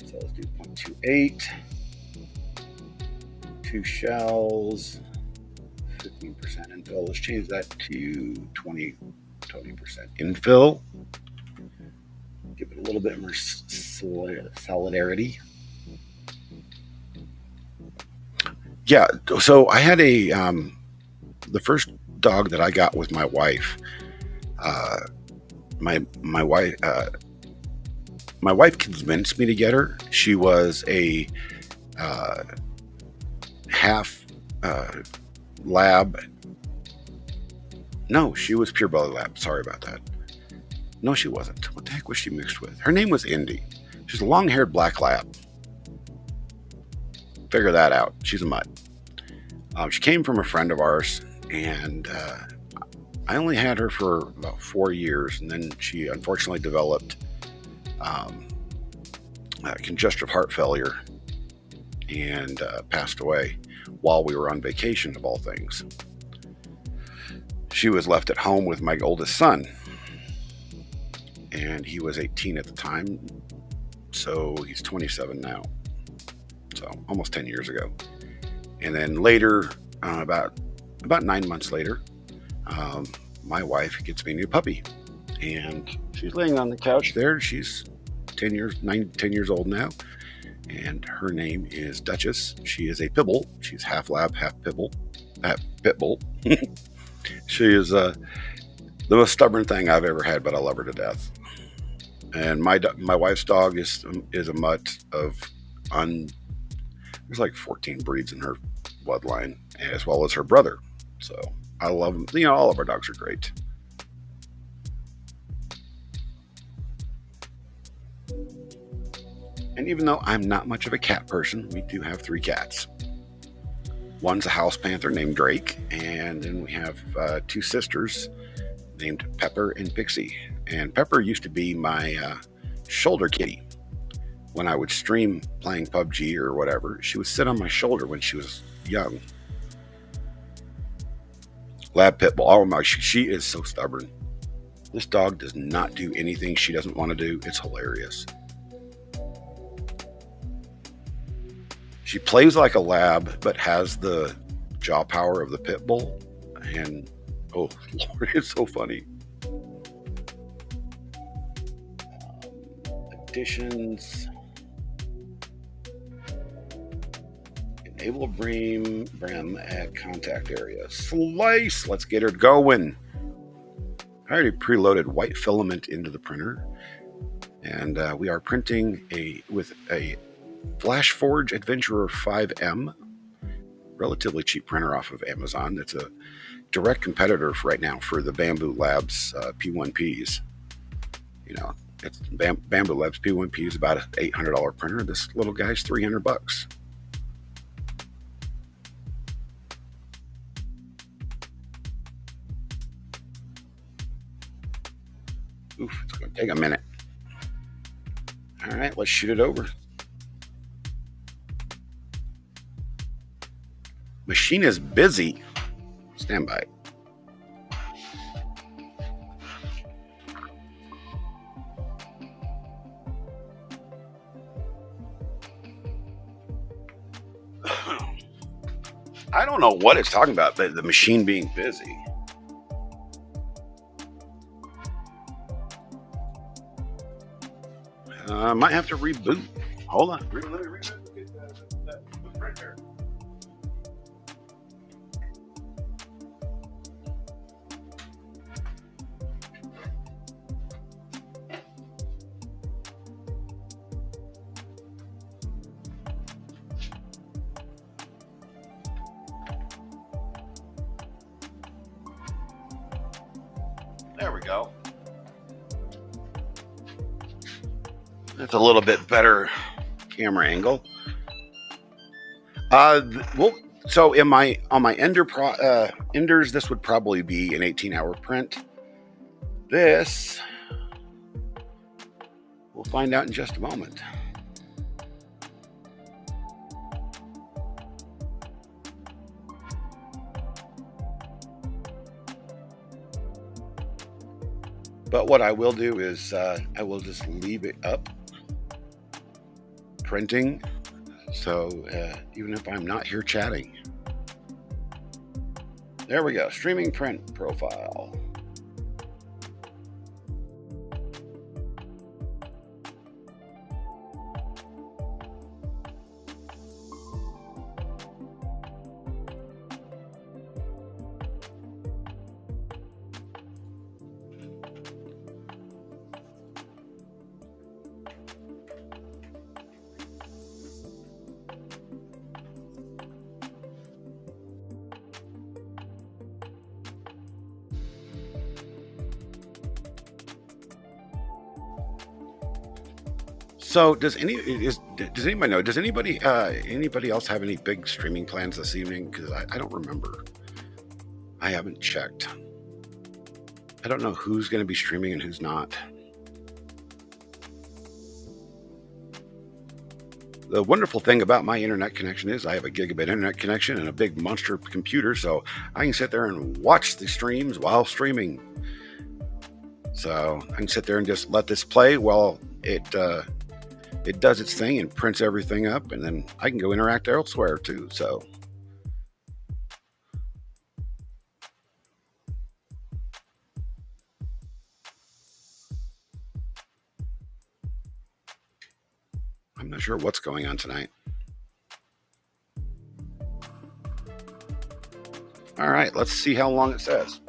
So let's do 0.28. 2 shells. 15% infill. Let's change that to 20% infill. Give it a little bit more solidarity. Yeah, so I had the first dog that I got with my wife. My wife, My wife convinced me to get her. She was a half lab. No, she was pure belly lab. Sorry about that. No, she wasn't. What the heck was she mixed with? Her name was Indy. She's a long-haired black lab. Figure that out. She's a mutt. She came from a friend of ours, and I only had her for about 4 years, and then she unfortunately developed congestive heart failure and passed away while we were on vacation, of all things. She was left at home with my oldest son, and he was 18 at the time, so he's 27 now, so almost 10 years ago. And then later, about 9 months later, my wife gets me a new puppy, and she's laying on the couch there. She's 10 years old now, and her name is Duchess. She is a pit bull. She's half lab, half pit bull. She is the most stubborn thing I've ever had, but I love her to death. And my wife's dog is a mutt of there's like 14 breeds in her bloodline, as well as her brother. So I love them. You know, all of our dogs are great. And even though I'm not much of a cat person, we do have 3 cats. One's a house panther named Drake, and then we have 2 sisters named Pepper and Pixie. And Pepper used to be my shoulder kitty. When I would stream playing PUBG or whatever, she would sit on my shoulder when she was young. Lab pit bull. Oh my, she is so stubborn. This dog does not do anything she doesn't want to do. It's hilarious. She plays like a lab, but has the jaw power of the pit bull. And, oh, Lord, it's so funny. Additions. Enable Brim at contact area. Slice. Let's get her going. I already preloaded white filament into the printer. And we are printing with a FlashForge Adventurer 5M, relatively cheap printer off of Amazon. That's a direct competitor right now for the Bambu Labs P1Ps. You know, it's Bambu Labs P1P is about an $800 printer. This little guy's $300. Oof, it's going to take a minute. All right, let's shoot it over. Machine is busy. Stand by. I don't know what it's talking about, the machine being busy. I might have to reboot. Hold on. Let me reboot. The printer. There we go. That's a little bit better camera angle. Well, so on my Enders, this would probably be an 18-hour print. This, we'll find out in just a moment. But what I will do is I will just leave it up printing, so even if I'm not here chatting. There we go, streaming print profile. So does anybody know? Does anybody else have any big streaming plans this evening? Because I don't remember. I haven't checked. I don't know who's going to be streaming and who's not. The wonderful thing about my internet connection is I have a gigabit internet connection and a big monster computer, so I can sit there and watch the streams while streaming. So I can sit there and just let this play while it does its thing and prints everything up, and then I can go interact elsewhere too. So I'm not sure what's going on tonight. All right, let's see how long it says.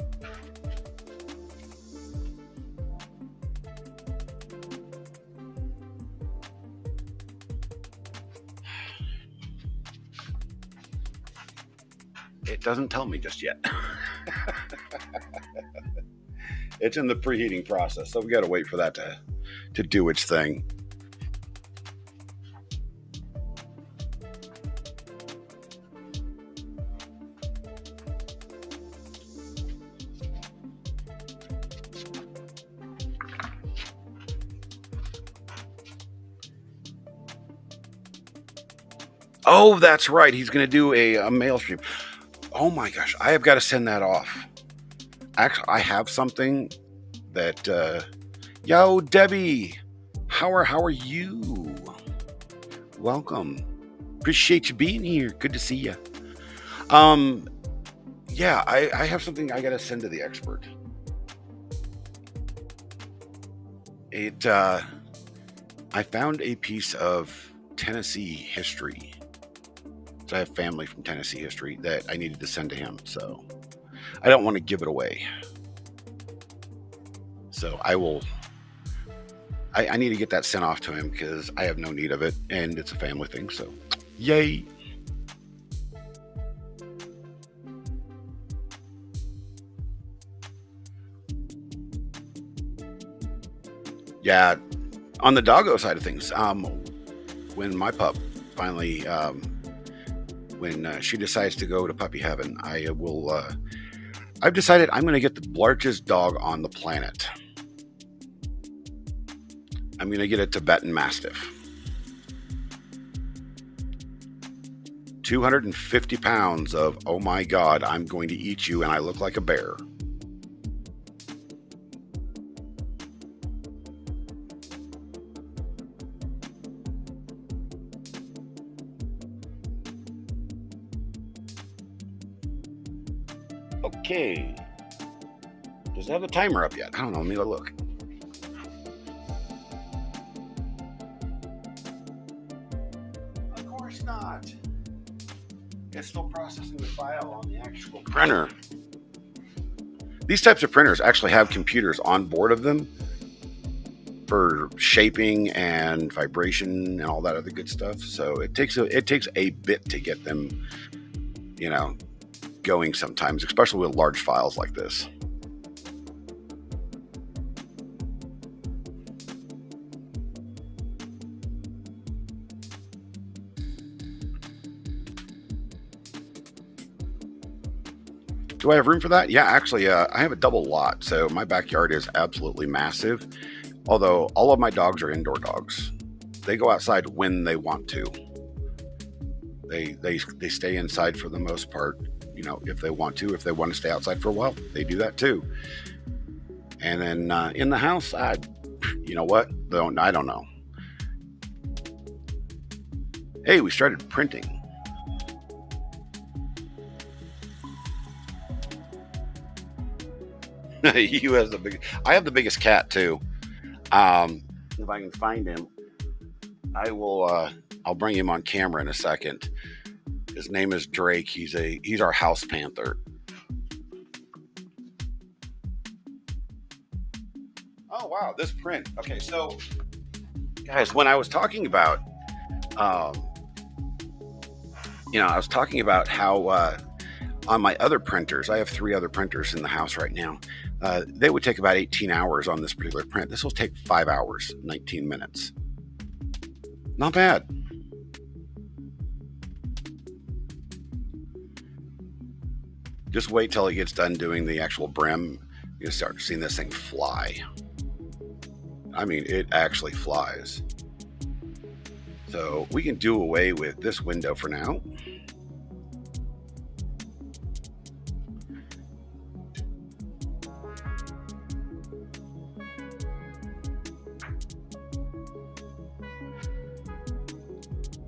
It doesn't tell me just yet. It's in the preheating process, so we got to wait for that to do its thing. Oh, that's right. He's going to do a mail stream. Oh my gosh, I have got to send that off. Actually, I have something that. Yo, Debbie, how are you? Welcome. Appreciate you being here. Good to see you. Yeah, I have something I got to send to the expert. I found a piece of Tennessee history. I have family from Tennessee history that I needed to send to him, so I don't want to give it away. So I need to get that sent off to him because I have no need of it, and it's a family thing, so yay. Yeah, on the doggo side of things, when my pup finally when she decides to go to puppy heaven, I've decided I'm going to get the largest dog on the planet. I'm going to get a Tibetan Mastiff. 250 pounds of, oh my God, I'm going to eat you and I look like a bear. Okay. Does it have the timer up yet? I don't know. Let me go look. Of course not. It's still processing the file on the actual printer. These types of printers actually have computers on board of them for shaping and vibration and all that other good stuff. So it takes a bit to get them, going sometimes, especially with large files like this. Do I have room for that? Yeah, actually, I have a double lot, so my backyard is absolutely massive. Although all of my dogs are indoor dogs, they go outside when they want to. They stay inside for the most part. If they want to. If they want to stay outside for a while, they do that too. And then in the house, you know what? I don't know. Hey, we started printing. You have I have the biggest cat too. If I can find him, I'll bring him on camera in a second. His name is Drake. He's our house panther. Oh wow, this print. Okay, so guys, when I was talking about, I was talking about how on my other printers, I have 3 other printers in the house right now. They would take about 18 hours on this particular print. This will take 5 hours, 19 minutes. Not bad. Just wait till it gets done doing the actual brim. You start seeing this thing fly. I mean, it actually flies. So we can do away with this window for now.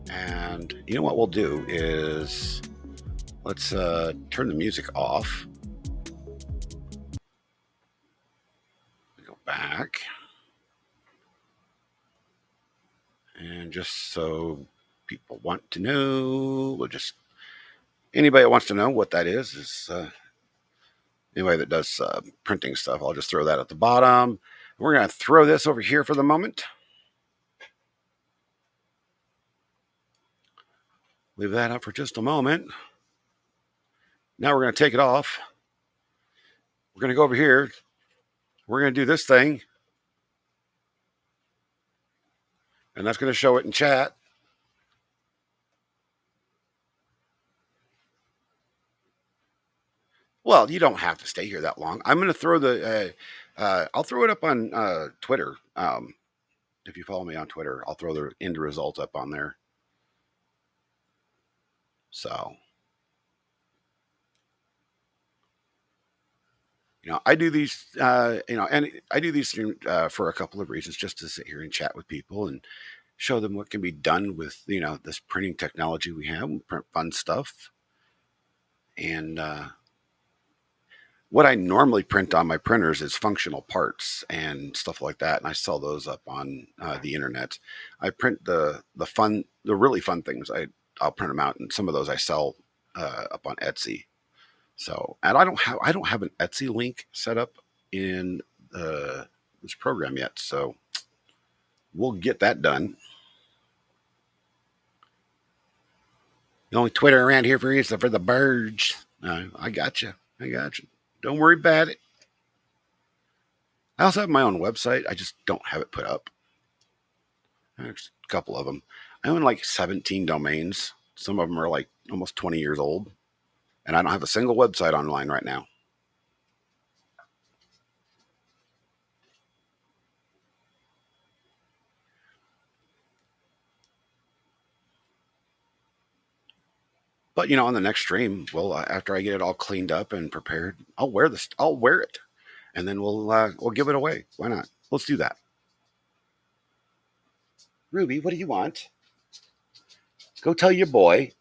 And you know what we'll do is let's turn the music off. Go back. And just so people want to know, we'll just anybody that wants to know what that is anybody that does printing stuff. I'll just throw that at the bottom. We're going to throw this over here for the moment. Leave that up for just a moment. Now we're going to take it off. We're going to go over here. We're going to do this thing. And that's going to show it in chat. Well, you don't have to stay here that long. I'm going to throw I'll throw it up on Twitter. If you follow me on Twitter, I'll throw the end result up on there. So, I do these, and I do these for a couple of reasons, just to sit here and chat with people and show them what can be done with, this printing technology we have, and print fun stuff. And what I normally print on my printers is functional parts and stuff like that, and I sell those up on the internet. I print the really fun things. I'll print them out, and some of those I sell up on Etsy. So, and I don't have an Etsy link set up in this program yet, so we'll get that done. The only Twitter around here for you is for the birds. I got you. Don't worry about it. I also have my own website. I just don't have it put up. There's a couple of them. I own like 17 domains. Some of them are like almost 20 years old. And I don't have a single website online right now. But on the next stream, after I get it all cleaned up and prepared, I'll wear it, and then we'll give it away. Why not? Let's do that. Ruby, what do you want? Go tell your boy.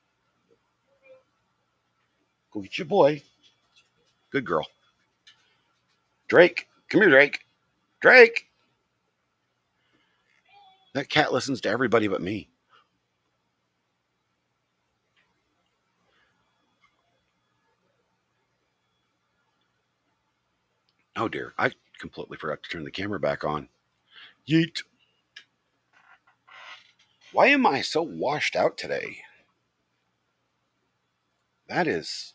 Go get your boy. Good girl. Drake, come here, Drake. Drake. That cat listens to everybody but me. Oh dear, I completely forgot to turn the camera back on. Yeet. Why am I so washed out today? That is.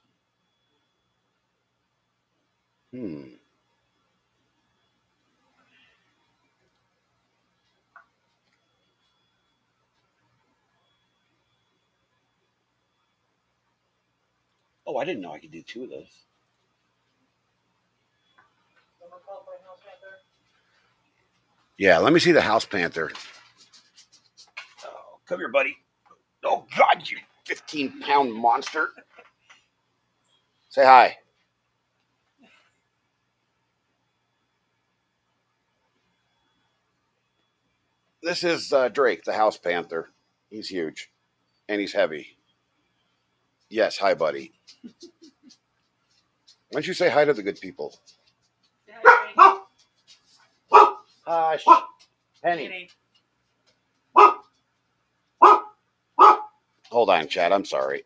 Oh, I didn't know I could do two of those. Yeah, let me see the house panther. Oh, come here, buddy. Oh, God, you 15-pound monster. Say hi. This is Drake, the house panther. He's huge, and he's heavy. Yes, hi, buddy. Why don't you say hi to the good people? Hush. Penny. Hold on, Chad. I'm sorry.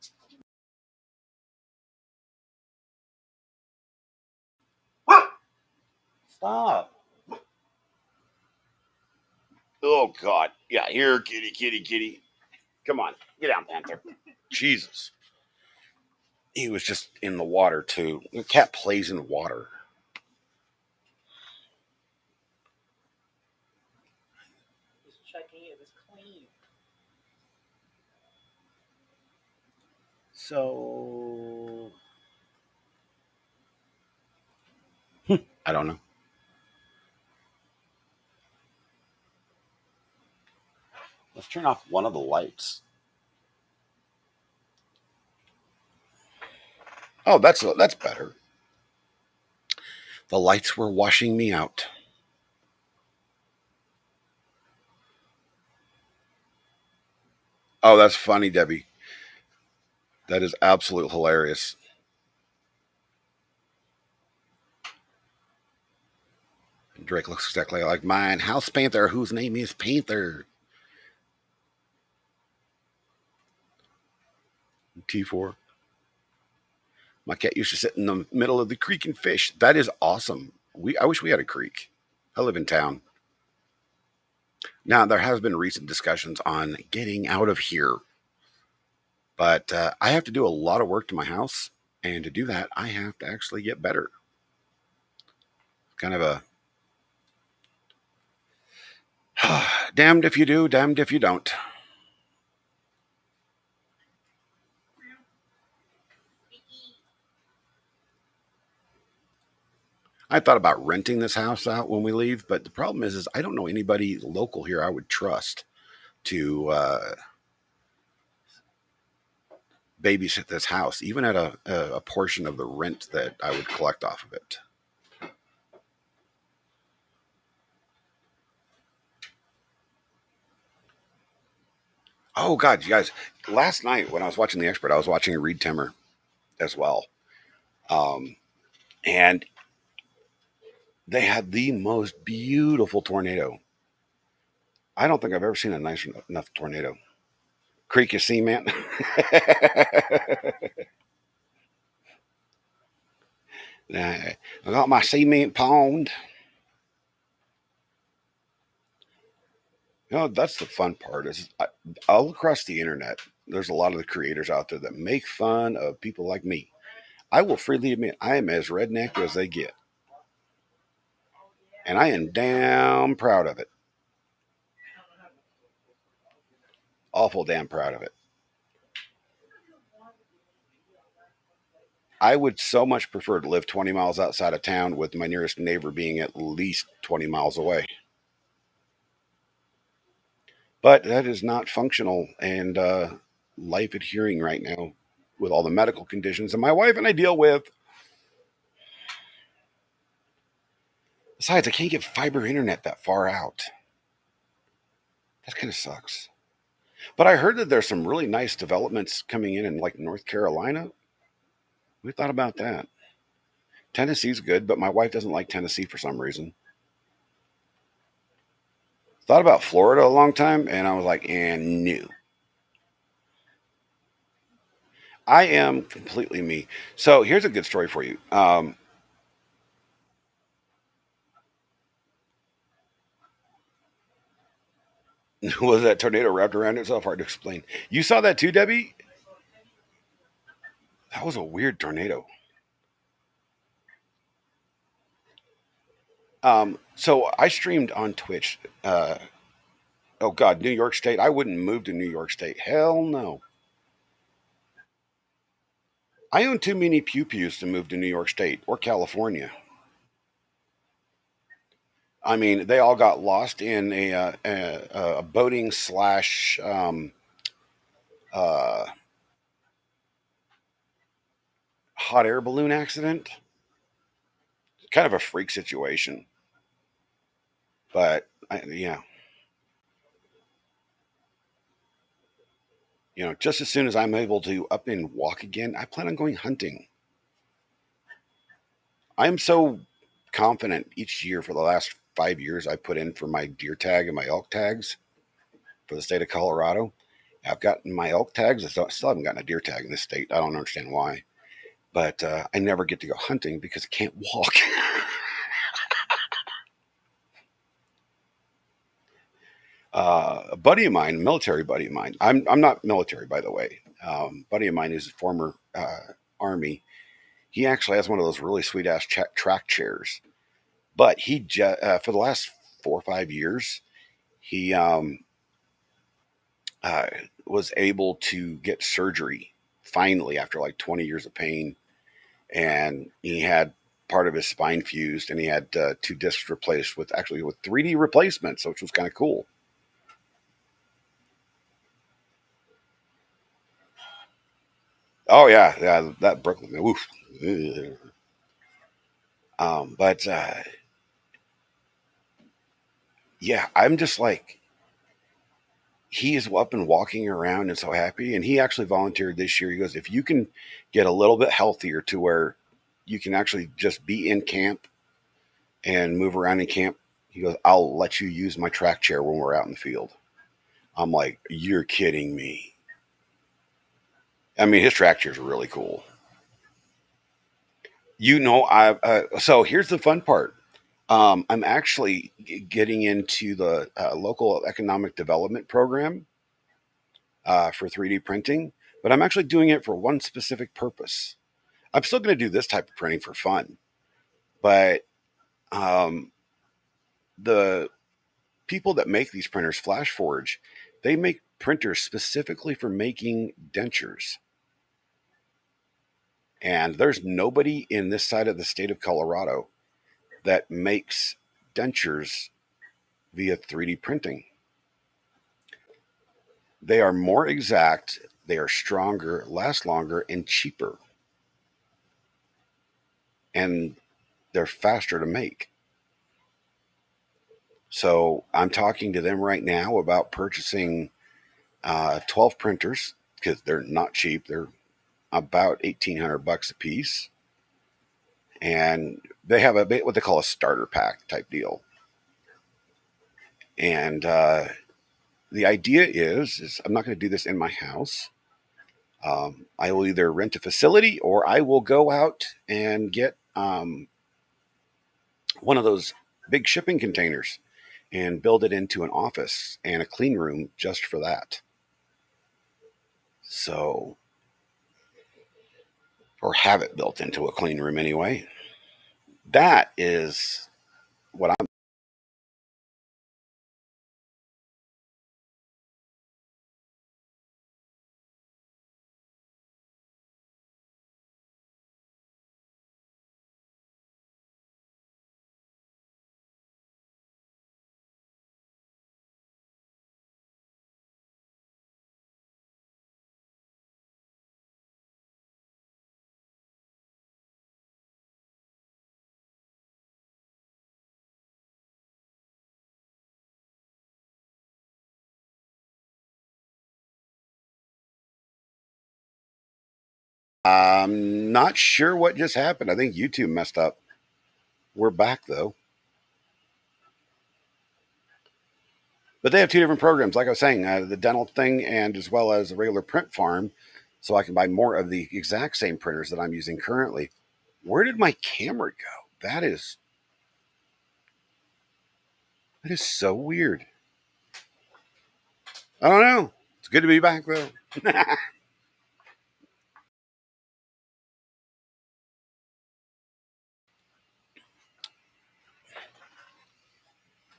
Stop. Oh, God. Yeah, here, kitty. Come on. Get down, Panther. Jesus. He was just in the water, too. The cat plays in water. Just checking it was clean. So I don't know. Let's turn off one of the lights. Oh, that's better. The lights were washing me out. Oh, that's funny, Debbie. That is absolutely hilarious. Drake looks exactly like mine. House Panther, whose name is Panther. T4. My cat used to sit in the middle of the creek and fish. That is awesome. I wish we had a creek. I live in town. Now there has been recent discussions on getting out of here, but I have to do a lot of work to my house, and to do that, I have to actually get better. Kind of a damned if you do, damned if you don't. I thought about renting this house out when we leave, but the problem is I don't know anybody local here I would trust to babysit this house, even at a portion of the rent that I would collect off of it. Oh God, you guys! Last night when I was watching The Expert, I was watching Reed Timmer as well, um, and they had the most beautiful tornado. I don't think I've ever seen a nice enough tornado. Creek, you see, man. I got my cement pond. You know, that's the fun part is all across the internet, there's a lot of the creators out there that make fun of people like me. I will freely admit I am as redneck as they get, and I am damn proud of it. Awful damn proud of it. I would so much prefer to live 20 miles outside of town with my nearest neighbor being at least 20 miles away. But that is not functional and life adhering right now with all the medical conditions that my wife and I deal with. Besides, I can't get fiber internet that far out. That kind of sucks. But I heard that there's some really nice developments coming in like North Carolina. We thought about that. Tennessee's good, but my wife doesn't like Tennessee for some reason. Thought about Florida a long time, and I was like, and no. I am completely me. So here's a good story for you. Was that tornado wrapped around itself? Hard to explain. You saw that too, Debbie? That was a weird tornado. So I streamed on Twitch. Oh God, New York State. I wouldn't move to New York State. Hell no. I own too many pew pews to move to New York State or California. I mean, they all got lost in a boating slash uh, hot air balloon accident. Kind of a freak situation, but yeah, just as soon as I'm able to up and walk again, I plan on going hunting. I'm so confident each year for the last 5 years I put in for my deer tag and my elk tags for the state of Colorado. I've gotten my elk tags. I still haven't gotten a deer tag in this state. I don't understand why, but I never get to go hunting because I can't walk. A buddy of mine, military buddy of mine. I'm not military, by the way. Buddy of mine is a former Army. He actually has one of those really sweet ass track chairs. But for the last 4 or 5 years, he was able to get surgery finally, after like 20 years of pain, and he had part of his spine fused, and he had two discs replaced with 3D replacements, which was kind of cool. Oh yeah, yeah, that Brooklyn. Oof. But yeah, I'm just like, he is up and walking around and so happy. And he actually volunteered this year. He goes, if you can get a little bit healthier to where you can actually just be in camp and move around in camp, he goes, I'll let you use my track chair when we're out in the field. I'm like, you're kidding me. I mean, his track chair is really cool. I so here's the fun part. I'm actually getting into the local economic development program for 3D printing, but I'm actually doing it for one specific purpose. I'm still going to do this type of printing for fun, but um, the people that make these printers, FlashForge, they make printers specifically for making dentures. And there's nobody in this side of the state of Colorado that makes dentures via 3D printing. They are more exact, they are stronger, last longer, and cheaper. And they're faster to make. So I'm talking to them right now about purchasing 12 printers because they're not cheap. They're about 1,800 bucks a piece. And they have a bit what they call a starter pack type deal. And the idea is I'm not going to do this in my house. I will either rent a facility or I will go out and get one of those big shipping containers and build it into an office and a clean room just for that. So, or have it built into a clean room anyway. That is what I'm. I'm not sure what just happened. I think YouTube messed up. We're back though. But they have two different programs, like I was saying, the dental thing and as well as the regular print farm. So I can buy more of the exact same printers that I'm using currently. Where did my camera go? That is so weird. I don't know. It's good to be back though.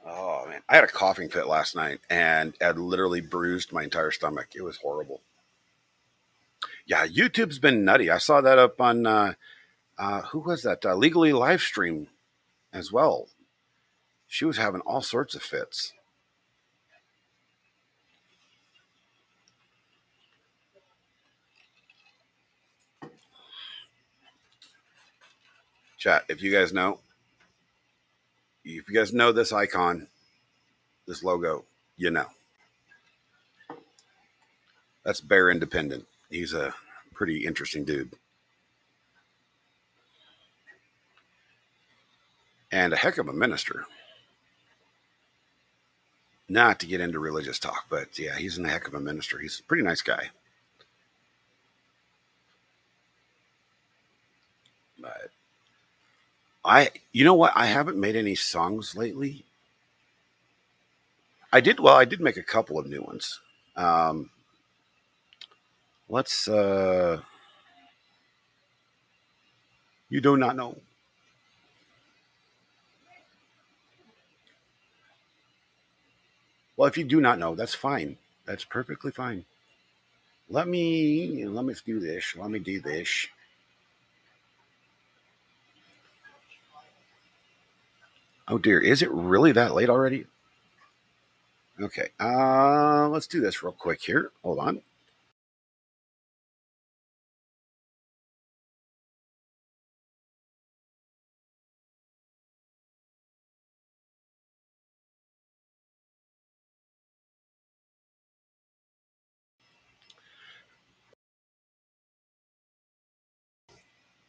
Oh man, I had a coughing fit last night and it literally bruised my entire stomach. It was horrible. Yeah, YouTube's been nutty. I saw that up on who was that? Legally live stream as well. She was having all sorts of fits. Chat, if you guys know this icon, this logo, you know. That's Bear Independent. He's a pretty interesting dude. And a heck of a minister. Not to get into religious talk, but yeah, he's a heck of a minister. He's a pretty nice guy. But you know what? I haven't made any songs lately. I did make a couple of new ones. Um, let's, you do not know. Well, if you do not know, that's fine. That's perfectly fine. Let me do this. Let me do this. Oh dear, is it really that late already? Okay, let's do this real quick here. Hold on.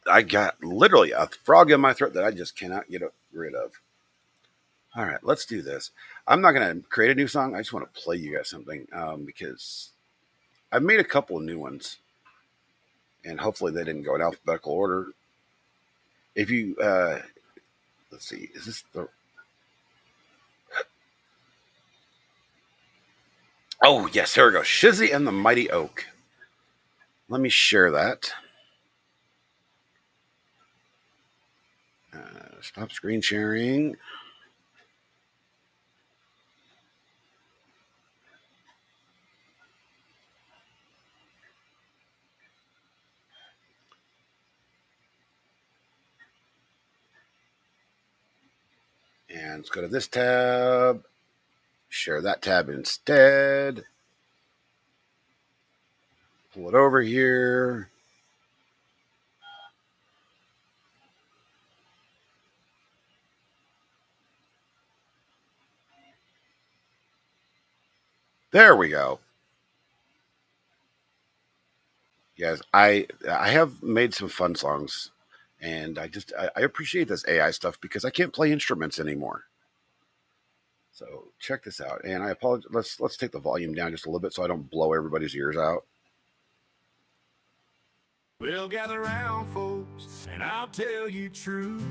I got literally a frog in my throat that I just cannot get rid of. All right, let's do this. I'm not going to create a new song. I just want to play you guys something because I've made a couple of new ones, and hopefully they didn't go in alphabetical order. If you, let's see, is this the. Oh, yes, here we go. Shizzy and the Mighty Oak. Let me share that. Stop screen sharing. And let's go to this tab. Share that tab instead. Pull it over here. There we go. Yes, I have made some fun songs, and I appreciate this AI stuff because I can't play instruments anymore. So check this out, and I apologize. Let's take the volume down just a little bit so I don't blow everybody's ears out. Well, gather round, folks, and I'll tell you true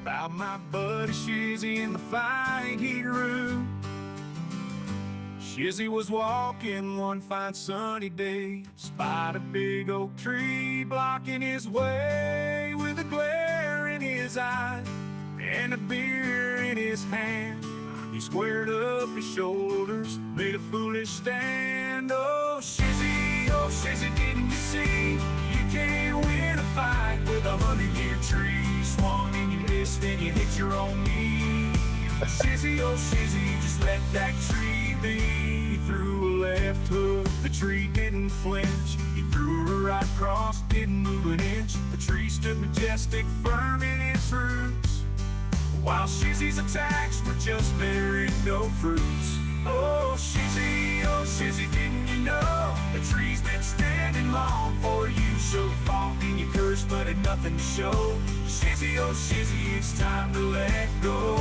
about my buddy Shizzy and the flying Heateroo. Shizzy was walking one fine sunny day, spied a big oak tree blocking his way with a glare in his eye and a beer in his hand. He squared up his shoulders, made a foolish stand. Oh Shizzy, didn't you see? You can't win a fight with 100-year tree. Swung and you missed and you hit your own knee. Oh Shizzy, just let that tree be. He threw a left hook, the tree didn't flinch. He threw a right cross, didn't move an inch. The tree stood majestic, firm in its roots, while Shizzy's attacks were just bearing no fruits. Oh Shizzy, didn't you know? The tree's been standing long for you. Showed fault and you cursed, but had nothing to show. Oh Shizzy, it's time to let go.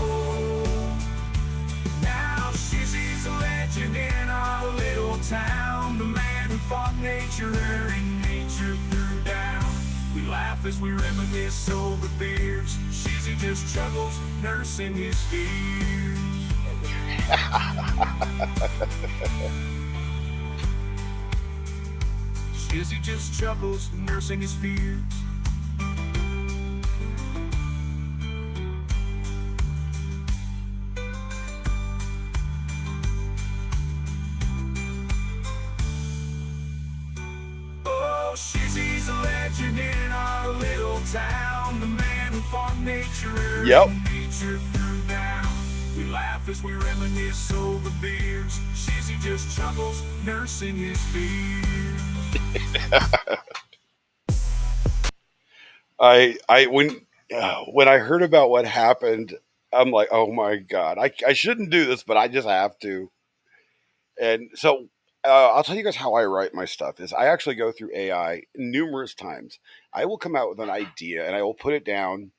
Now Shizzy's a legend in our little town, the man who fought nature and nature threw down. We laugh as we reminisce over beers. Shizzy just chuckles, nursing his fears. Shizzy just chuckles, nursing his fears. Oh, Shizzy's a legend in our little town, the man who fought nature. Yep. Nature threw down. We laugh as we reminisce over beers. Shizzy just chuckles, nursing his fears. I when I heard about what happened, I'm like, oh my god, I shouldn't do this, but I just have to. And so I'll tell you guys how I write my stuff. Is I actually go through AI numerous times. I will come out with an idea and I will put it down.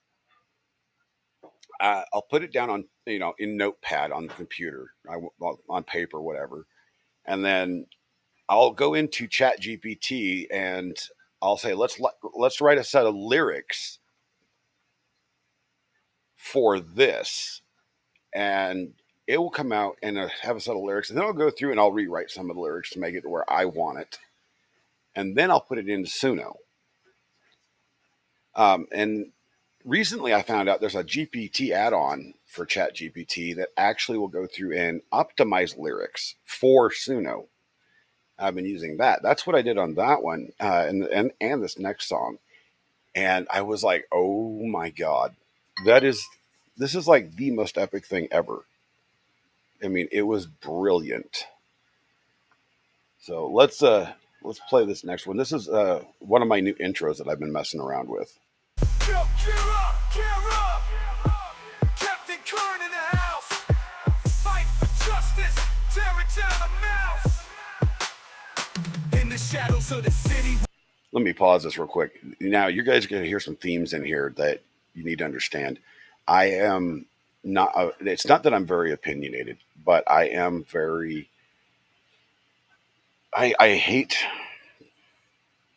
I'll put it down on in Notepad on the computer, on paper, whatever, and then I'll go into Chat GPT and I'll say let's write a set of lyrics for this, and it will come out and have a set of lyrics, and then I'll go through and I'll rewrite some of the lyrics to make it to where I want it, and then I'll put it into Suno. And recently, I found out there's a GPT add-on for Chat GPT that actually will go through and optimize lyrics for Suno. I've been using that. That's what I did on that one, and this next song. And I was like, oh my god, that is this is like the most epic thing ever. I mean, it was brilliant. So let's play this next one. This is one of my new intros that I've been messing around with. Yo, gear up, gear up. Captain Kern in the house. Fight for justice, tear it down the mouth. In the shadows of the city. Let me pause this real quick. Now, you guys are going to hear some themes in here that you need to understand. I am not, it's not that I'm very opinionated, but I am very, I hate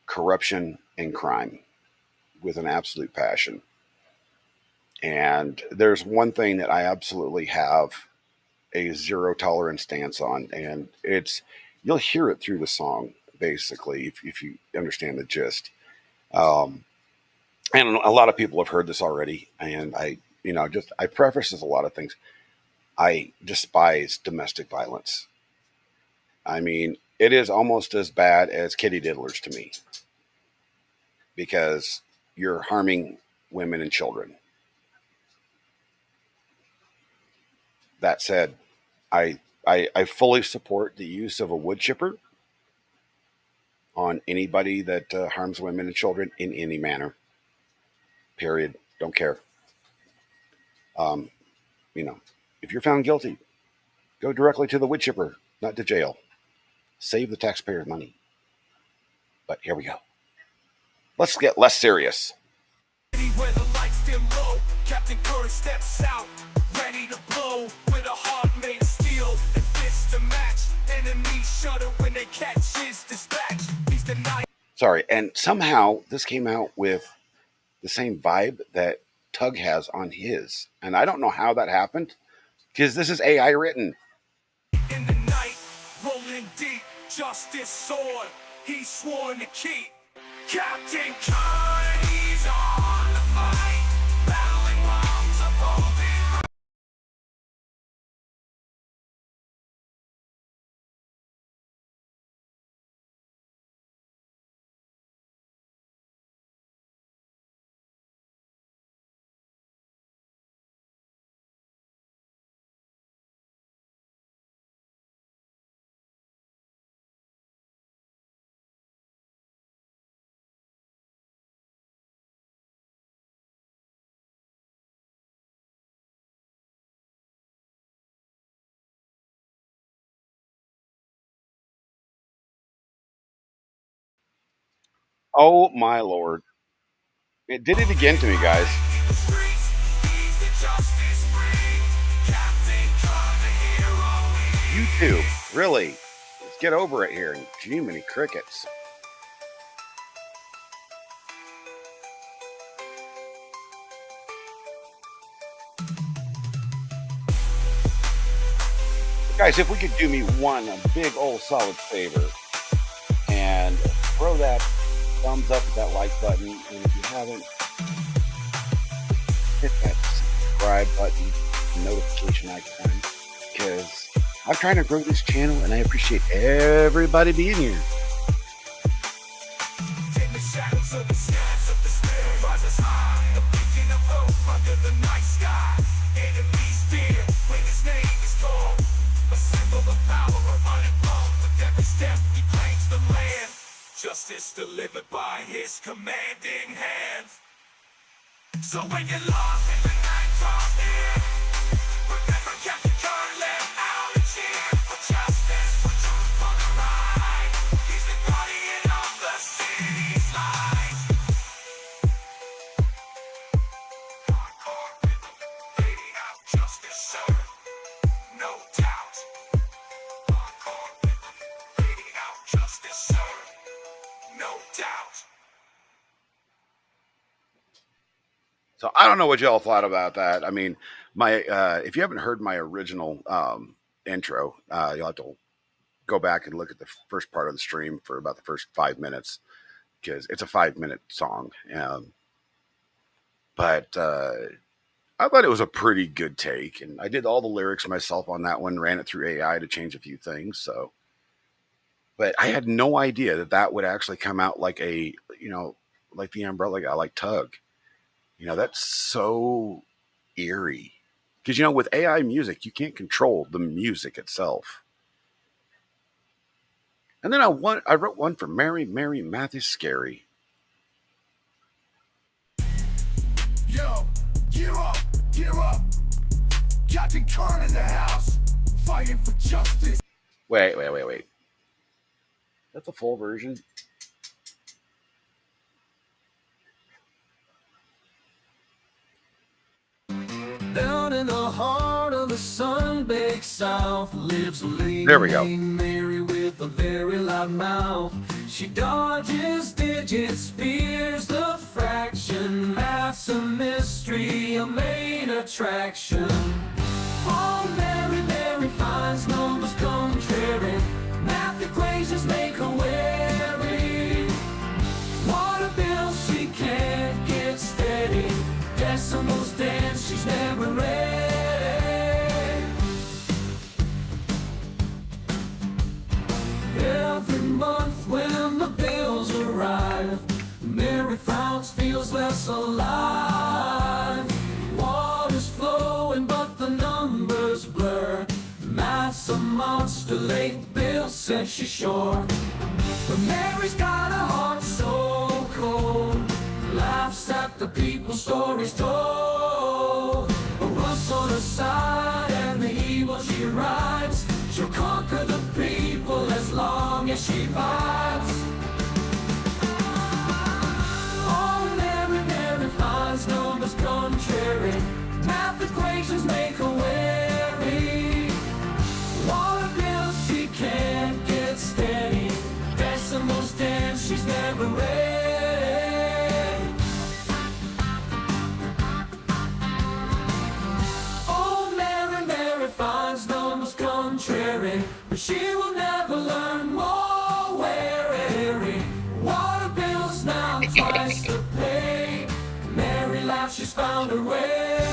corruption and crime with an absolute passion. And there's one thing that I absolutely have a zero tolerance stance on, and you'll hear it through the song, basically, if you understand the gist. Um, and a lot of people have heard this already, and I preface this a lot of things. I despise domestic violence. I mean, it is almost as bad as kitty diddlers to me because you're harming women and children. That said, I fully support the use of a wood chipper on anybody that harms women and children in any manner. Period. Don't care. Um, you know, if you're found guilty, go directly to the wood chipper, not to jail. Save the taxpayers money. But here we go. Let's get less serious. Where the lights dim low, Captain Curry steps out, ready to blow, with a heart made of steel and fists to match. Enemies shudder when they catch his dispatch. He's denied. Sorry, and somehow this came out with the same vibe that Tug has on his. And I don't know how that happened because this is AI written. In the night, rolling deep, justice sword, he's sworn to keep. Captain Kern, he's on the fight, battling wrongs upholding. Oh my lord. It did it again to me, guys. The streets, he's the justice free. Captain Kern, the hero You he too. is. Really. Let's get over it here. And gee, many crickets. Guys, if we could do me one a big old solid favor and throw that thumbs up, that like button, and if you haven't, hit that subscribe button, notification icon, because I'm trying to grow this channel and I appreciate everybody being here. In the shadows of the skies of despair rises high, a beacon of hope under the night sky. Enemies fear when his name is called, a symbol of power uninvolved. With every step he claims the land, justice delivered by his commanding hand. So when you're lost and the night draws near, remember Captain Kern, let out a cheer for justice, for truth, for the right. He's the guardian of the city's light. Hardcore rhythm, fading out justice served, no doubt. Hardcore rhythm, fading out justice served, no doubt. So I don't know what y'all thought about that. I mean, my if you haven't heard my original intro, you'll have to go back and look at the first part of the stream for about the first 5 minutes because it's a 5 minute song. But I thought it was a pretty good take, and I did all the lyrics myself on that one. Ran it through AI to change a few things. So But I had no idea that that would actually come out like a, like the Umbrella guy, like Tug. That's so eerie. Because, with AI music, you can't control the music itself. And then I wrote one for Mary, Mary Matthews Scary. Yo, gear up. Captain Kern in the house, fighting for justice. Wait. That's a full version. Down in the heart of the sun-baked South lives a lady There we go. named Mary with a very loud mouth. She dodges digits, spears the fraction, math's a mystery, a main attraction. Oh, Mary, Mary finds numbers contrary, math equations make her wary. Water bills she can't get steady, decimals dance, she's never ready. Every month when the bills arrive, Mary frowns, feels less alive. Water's flowing but the numbers blur, math's a monster, late bill says she's sure. But Mary's got a heart so cold, laughs at the people's stories told. A rust on her side and the evil she rides, she'll conquer the people as long as she vibes. Oh, Mary, Mary finds numbers contrary, math equations make her wary. Water bills she can't get steady, decimals dance, she's never ready. Oh, Mary, Mary finds numbers contrary, but she will never learn more wary. Water bills now twice the pay, Mary laughs, she's found her way.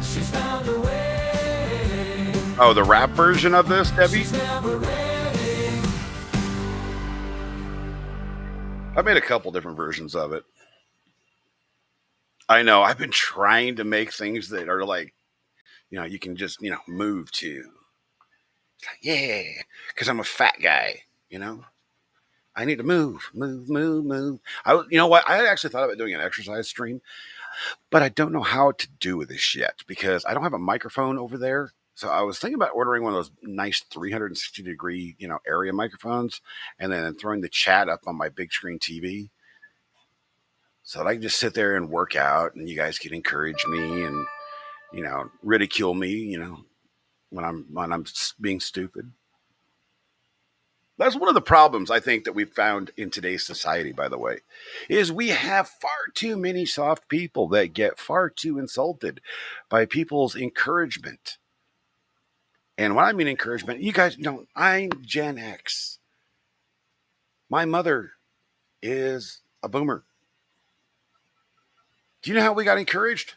She's found her way. Oh, the rap version of this, Debbie? She's never ready. I made a couple different versions of it. I know. I've been trying to make things that are like, you can just, move to. It's like, yeah, because I'm a fat guy, you know? I need to move. You know what? I actually thought about doing an exercise stream, but I don't know how to do this yet because I don't have a microphone over there. So I was thinking about ordering one of those nice 360-degree, area microphones, and then throwing the chat up on my big screen TV, so that I can just sit there and work out, and you guys can encourage me and ridicule me, when I'm being stupid. That's one of the problems I think that we've found in today's society, by the way, is we have far too many soft people that get far too insulted by people's encouragement. And when I mean encouragement, you guys know I'm Gen X. My mother is a boomer. Do you know how we got encouraged?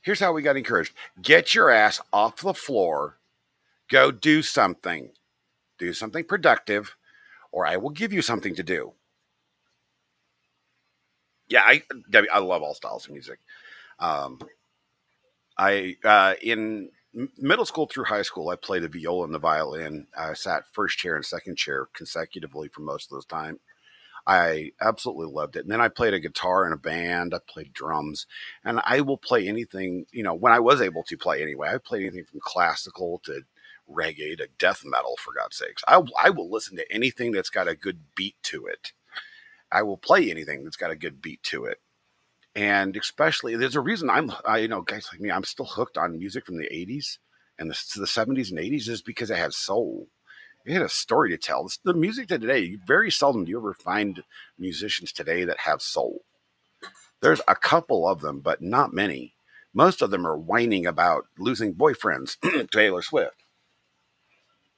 Here's how we got encouraged. Get your ass off the floor. Go do something. Do something productive, or I will give you something to do. Yeah, Debbie, I love all styles of music. Um, I in middle school through high school, I played the viola and the violin. I sat first chair and second chair consecutively for most of those time. I absolutely loved it. And then I played a guitar in a band. I played drums, and I will play anything. When I was able to play anyway, I played anything from classical to reggae to death metal. For God's sakes, I will listen to anything that's got a good beat to it. I will play anything that's got a good beat to it. And especially, there's a reason guys like me, I'm still hooked on music from the 80s and the 70s and 80s is because it had soul. It had a story to tell. The music today, very seldom do you ever find musicians today that have soul. There's a couple of them, but not many. Most of them are whining about losing boyfriends. Taylor Swift.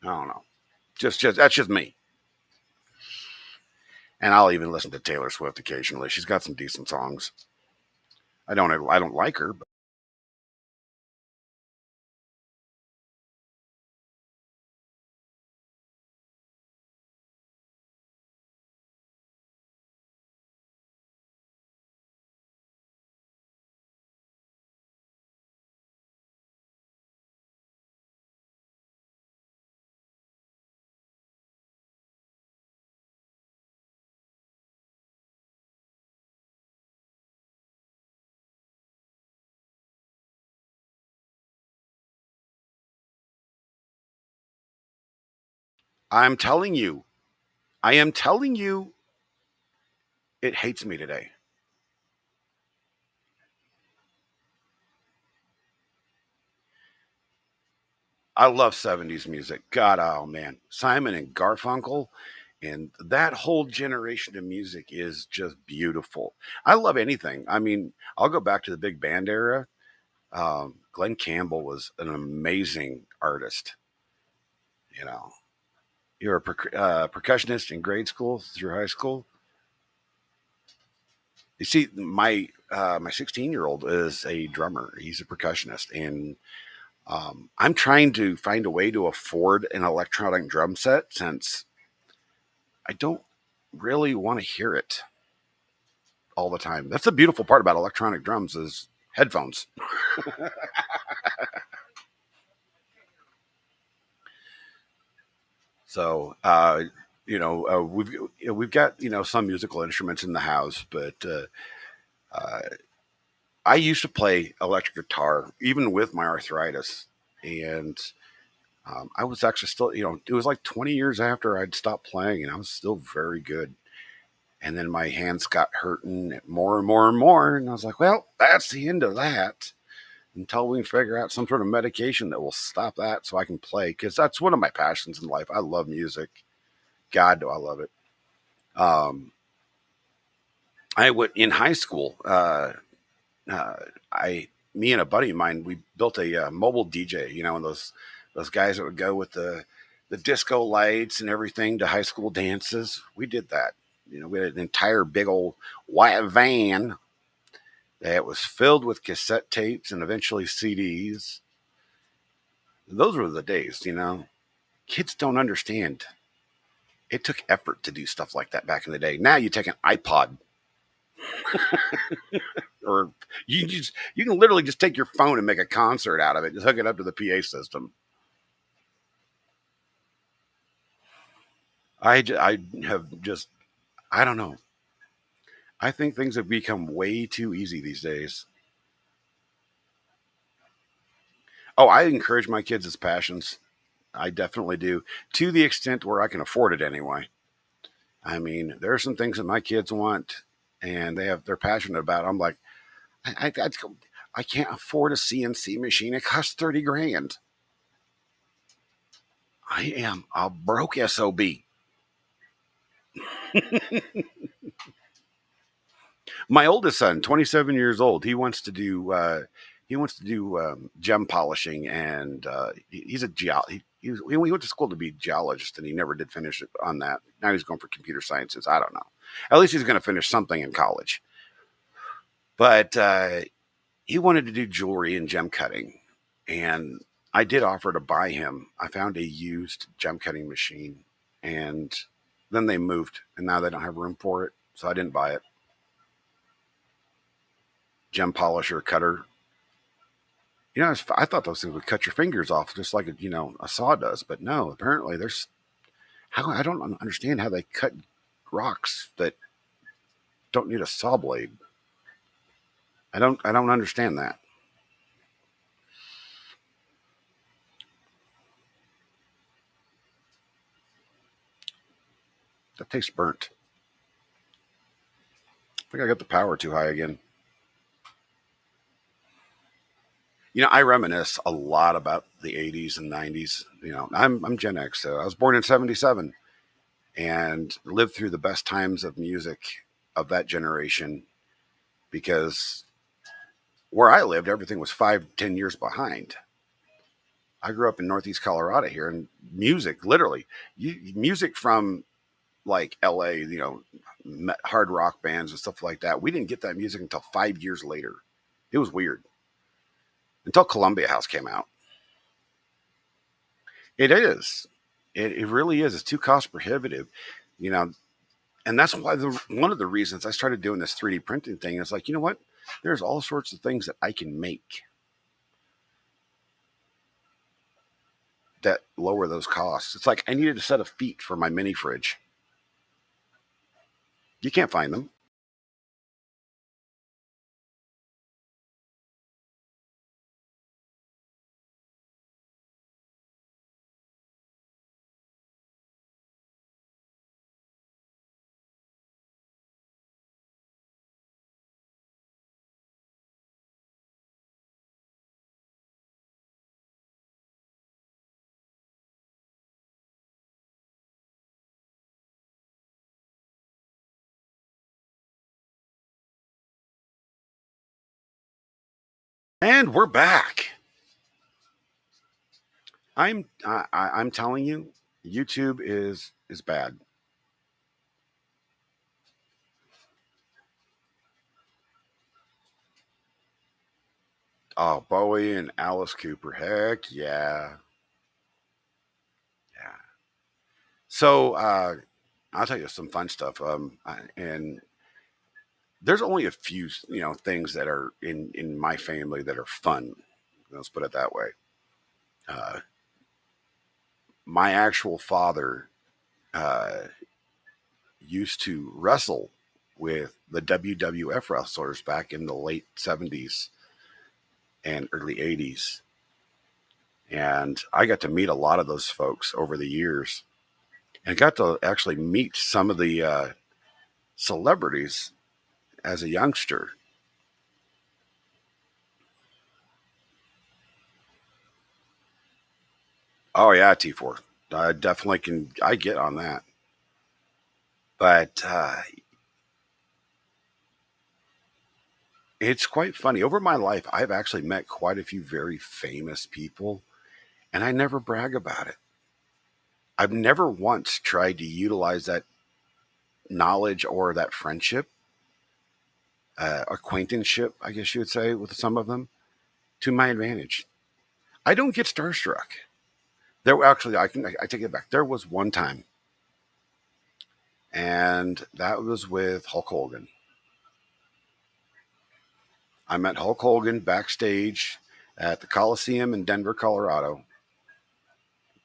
I don't know. Just that's just me. And I'll even listen to Taylor Swift occasionally. She's got some decent songs. I don't like her, but I'm telling you, I am telling you, it hates me today. I love 70s music. God, oh man. Simon and Garfunkel and that whole generation of music is just beautiful. I love anything. I mean, I'll go back to the big band era. Glenn Campbell was an amazing artist. You know, you're a percussionist in grade school through high school. You see, my 16-year-old is a drummer. He's a percussionist, and I'm trying to find a way to afford an electronic drum set since I don't really want to hear it all the time. That's the beautiful part about electronic drums is headphones. So, we've got some musical instruments in the house, but uh, I used to play electric guitar even with my arthritis, and I was actually still it was like 20 years after I'd stopped playing, and I was still very good. And then my hands got hurting more and more and more, and I was like, well, that's the end of that until we figure out some sort of medication that will stop that so I can play because that's one of my passions in life. I love music. God, do I love it. Um, I would in high school. Uh, I, me and a buddy of mine, we built a mobile DJ. And those guys that would go with the disco lights and everything to high school dances. We did that. We had an entire big old white van that was filled with cassette tapes and eventually CDs. Those were the days. Kids don't understand. It took effort to do stuff like that back in the day. Now you take an iPod or you can literally just take your phone and make a concert out of it. Just hook it up to the PA system. I have just I don't know. I think things have become way too easy these days. Oh, I encourage my kids' passions. I definitely do, to the extent where I can afford it anyway. I mean, there are some things that my kids want, and they're passionate about. I'm like, I I can't afford a CNC machine. It costs 30 grand. I am a broke SOB. My oldest son, 27 years old, he wants to do gem polishing, and he's a he went to school to be a geologist, and he never did finish it on that. Now he's going for computer sciences. I don't know. At least he's going to finish something in college. But he wanted to do jewelry and gem cutting, and I did offer to buy him. I found a used gem cutting machine, and then they moved, and now they don't have room for it, so I didn't buy it. Gem polisher cutter. I thought those things would cut your fingers off just like a saw does, but no. Apparently, there's how I don't understand how they cut rocks that don't need a saw blade. I don't understand that. That tastes burnt. I think I got the power too high again. I reminisce a lot about the 80s and 90s. I'm Gen X, so I was born in 77 and lived through the best times of music of that generation because where I lived, everything was 5, 10 years behind. I grew up in Northeast Colorado here, and music, literally, music from like LA, hard rock bands and stuff like that. We didn't get that music until 5 years later. It was weird until Columbia House came out. It is. It really is. It's too cost prohibitive, you know, and that's why one of the reasons I started doing this 3D printing thing is like, you know what? There's all sorts of things that I can make that lower those costs. It's like I needed a set of feet for my mini fridge. You can't find them. And we're back. I'm telling you, YouTube is bad. Oh, Bowie and Alice Cooper. Heck yeah. Yeah. So I'll tell you some fun stuff. And there's only a few, things that are in my family that are fun. Let's put it that way. Uh, my actual father uh, used to wrestle with the WWF wrestlers back in the late 70s and early 80s. And I got to meet a lot of those folks over the years and got to actually meet some of the celebrities as a youngster. Oh, yeah, T4. I definitely can, I get on that. But it's quite funny. Over my life, I've actually met quite a few very famous people, and I never brag about it. I've never once tried to utilize that knowledge or that friendship, acquaintanceship, I guess you would say, with some of them to my advantage. I don't get starstruck. There actually, I take it back. There was one time, and that was with Hulk Hogan. I met Hulk Hogan backstage at the Coliseum in Denver, Colorado,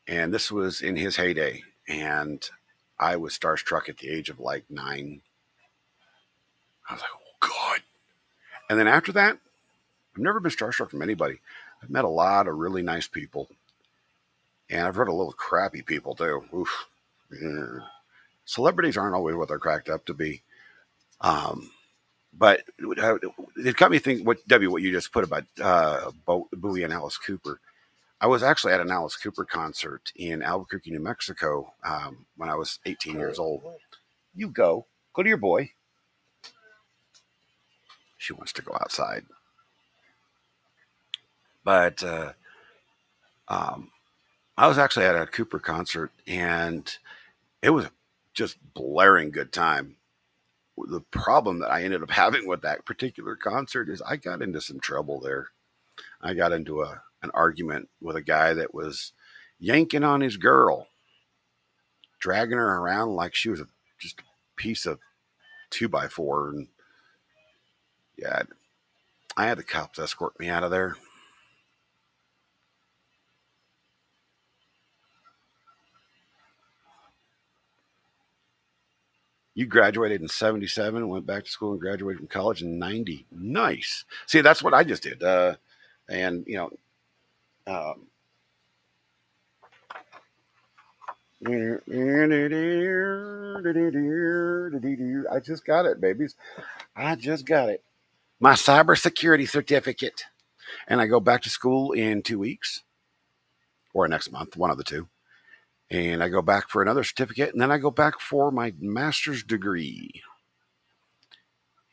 and this was in his heyday. And I was starstruck at the age of like 9. I was like, oh God. And then after that, I've never been starstruck from anybody. I've met a lot of really nice people, and I've heard a little crappy people too. Oof. Yeah. Celebrities aren't always what they're cracked up to be. Um, but it got me thinking. What W? What you just put about Bowie and Alice Cooper? I was actually at an Alice Cooper concert in Albuquerque, New Mexico, when I was 18 years old. You go. Go to your boy. She wants to go outside. But um, I was actually at a Cooper concert, and it was just blaring good time. The problem that I ended up having with that particular concert is I got into some trouble there. I got into an argument with a guy that was yanking on his girl, dragging her around like she was just a piece of 2x4. And yeah, I had the cops escort me out of there. You graduated in 77, went back to school and graduated from college in 90. Nice. See, that's what I just did. And, um, I just got it, babies. I just got it. My cybersecurity certificate. And I go back to school in 2 weeks or next month, one of the two. And I go back for another certificate. And then I go back for my master's degree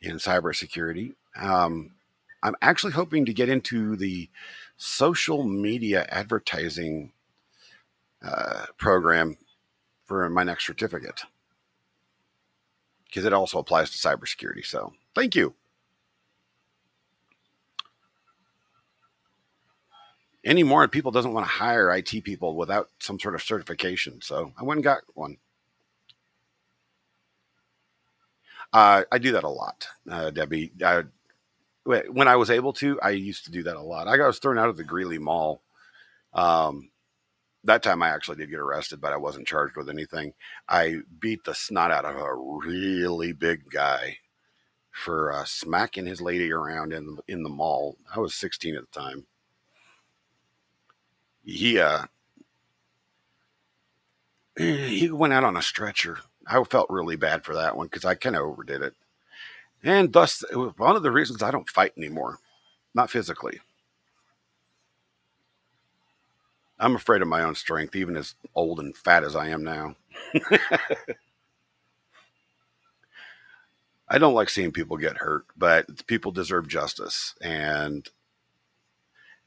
in cybersecurity. I'm actually hoping to get into the social media advertising program for my next certificate because it also applies to cybersecurity. So thank you. Anymore, people doesn't want to hire IT people without some sort of certification. So I went and got one. I do that a lot, Debbie. When I was able to, I used to do that a lot. I was thrown out of the Greeley Mall. Um, that time I actually did get arrested, but I wasn't charged with anything. I beat the snot out of a really big guy for smacking his lady around in the mall. I was 16 at the time. He he went out on a stretcher. I felt really bad for that one because I kind of overdid it, and thus it was one of the reasons I don't fight anymore. Not physically. I'm afraid of my own strength, even as old and fat as I am now. I don't like seeing people get hurt, but people deserve justice, and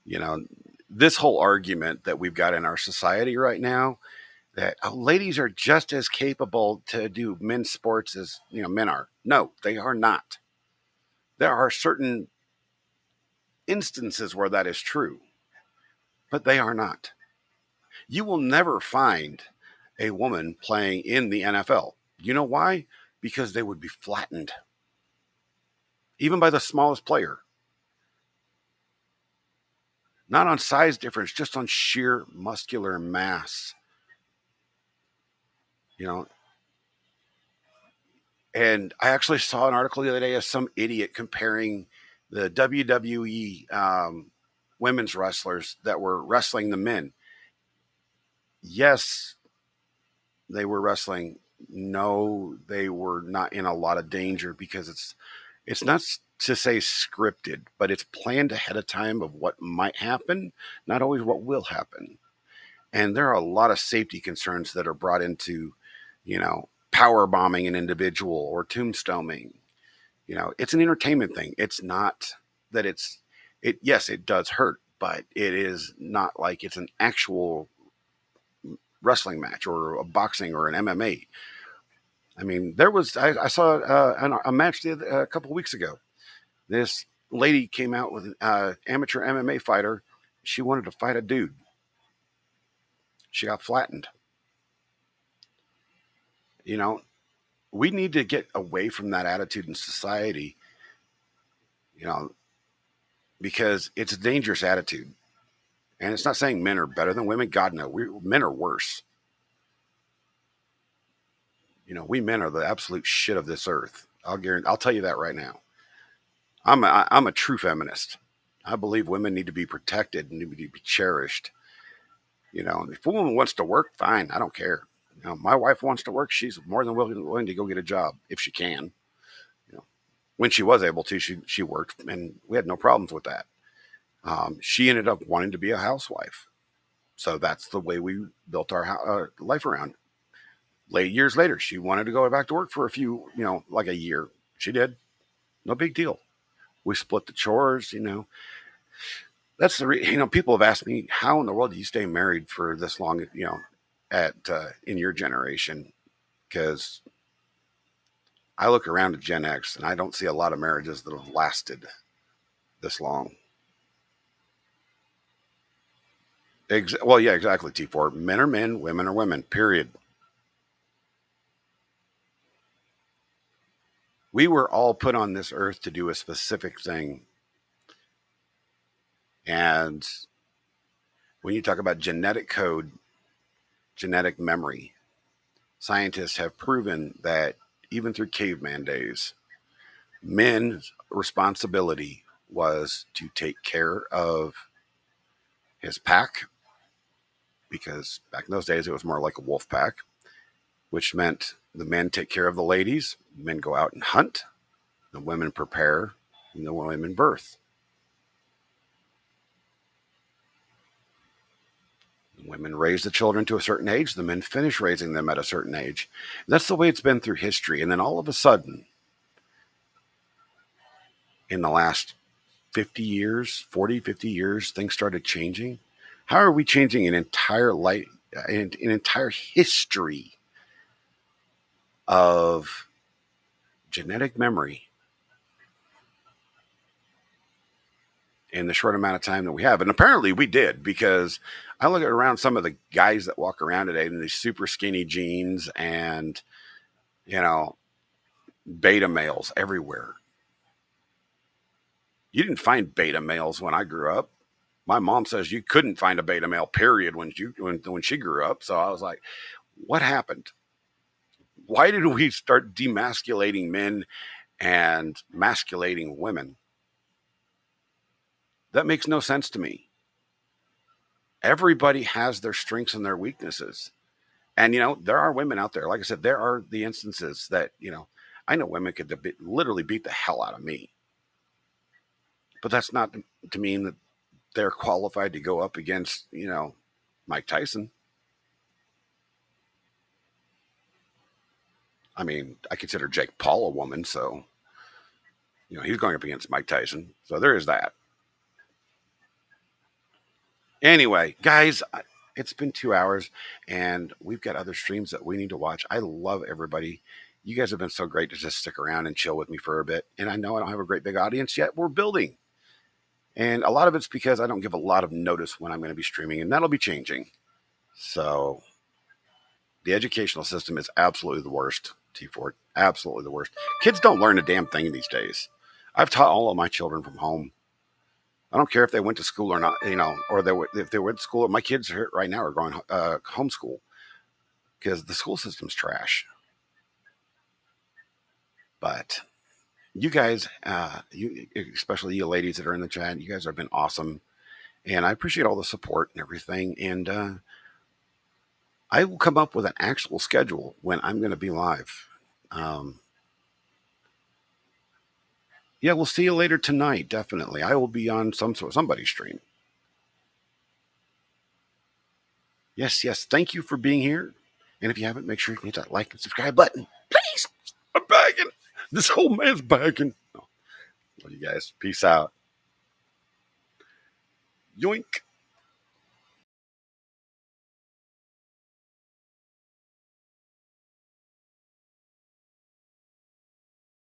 You know, this whole argument that we've got in our society right now that ladies are just as capable to do men's sports as men are. No, they are not. There are certain instances where that is true, but they are not. You will never find a woman playing in the NFL. You know why? Because they would be flattened, even by the smallest player. Not on size difference, just on sheer muscular mass. You know, and I actually saw an article the other day of some idiot comparing the WWE women's wrestlers that were wrestling the men. Yes, they were wrestling. No, they were not in a lot of danger because it's not to say scripted, but it's planned ahead of time of what might happen, not always what will happen. And there are a lot of safety concerns that are brought into, power bombing an individual or tombstoning. It's an entertainment thing. It's not that it. Yes, it does hurt, but it is not like it's an actual wrestling match or a boxing or an MMA. I mean, I saw a match a couple of weeks ago. This lady came out with an amateur MMA fighter. She wanted to fight a dude. She got flattened. You know, we need to get away from that attitude in society, you know, because it's a dangerous attitude. And it's not saying men are better than women. God, no. Men are worse. We men are the absolute shit of this earth. I'll tell you that right now. I'm a true feminist. I believe women need to be protected and need to be cherished. If a woman wants to work, fine. I don't care. My wife wants to work. She's more than willing to go get a job if she can. When she was able to, she worked, and we had no problems with that. She ended up wanting to be a housewife, so that's the way we built our life around. Late years later, she wanted to go back to work for a few, like a year. She did. No big deal. We split the chores. That's people have asked me, how in the world do you stay married for this long? At in your generation, because I look around at Gen X and I don't see a lot of marriages that have lasted this long. Well, yeah, exactly. T4. Men are men, women are women. Period. We were all put on this earth to do a specific thing. And when you talk about genetic code, genetic memory, scientists have proven that even through caveman days, men's responsibility was to take care of his pack, because back in those days it was more like a wolf pack, which meant the men take care of the ladies, men go out and hunt, the women prepare, and the women birth. The women raise the children to a certain age, the men finish raising them at a certain age. That's the way it's been through history. And then all of a sudden, in the last 50 years, 40, 50 years, things started changing. How are we changing an entire life, an entire history of genetic memory in the short amount of time that we have? And apparently we did, because I look around some of the guys that walk around today in these super skinny jeans and, beta males everywhere. You didn't find beta males when I grew up. My mom says you couldn't find a beta male, period, when she grew up. So I was like, what happened? Why did we start demasculating men and masculating women? That makes no sense to me. Everybody has their strengths and their weaknesses. And, there are women out there. Like I said, there are the instances that, I know women could literally beat the hell out of me. But that's not to mean that they're qualified to go up against, Mike Tyson. I mean, I consider Jake Paul a woman, so, he's going up against Mike Tyson. So there is that. Anyway, guys, it's been 2 hours and we've got other streams that we need to watch. I love everybody. You guys have been so great to just stick around and chill with me for a bit. And I know I don't have a great big audience yet. We're building. And a lot of it's because I don't give a lot of notice when I'm going to be streaming, and that'll be changing. So the educational system is absolutely the worst, T Ford. Absolutely the worst. Kids don't learn a damn thing these days. I've taught all of my children from home. I don't care if they went to school or not, or if they went to school. My kids are right now are going homeschool because the school system's trash. But you guys, especially you ladies that are in the chat, you guys have been awesome, and I appreciate all the support and everything. And I will come up with an actual schedule when I'm going to be live. Yeah, we'll see you later tonight. Definitely, I will be on somebody's stream. Yes, yes. Thank you for being here. And if you haven't, make sure you hit that like and subscribe button, please. I'm bagging. This whole man's bagging. No. Love you guys. Peace out. Yoink.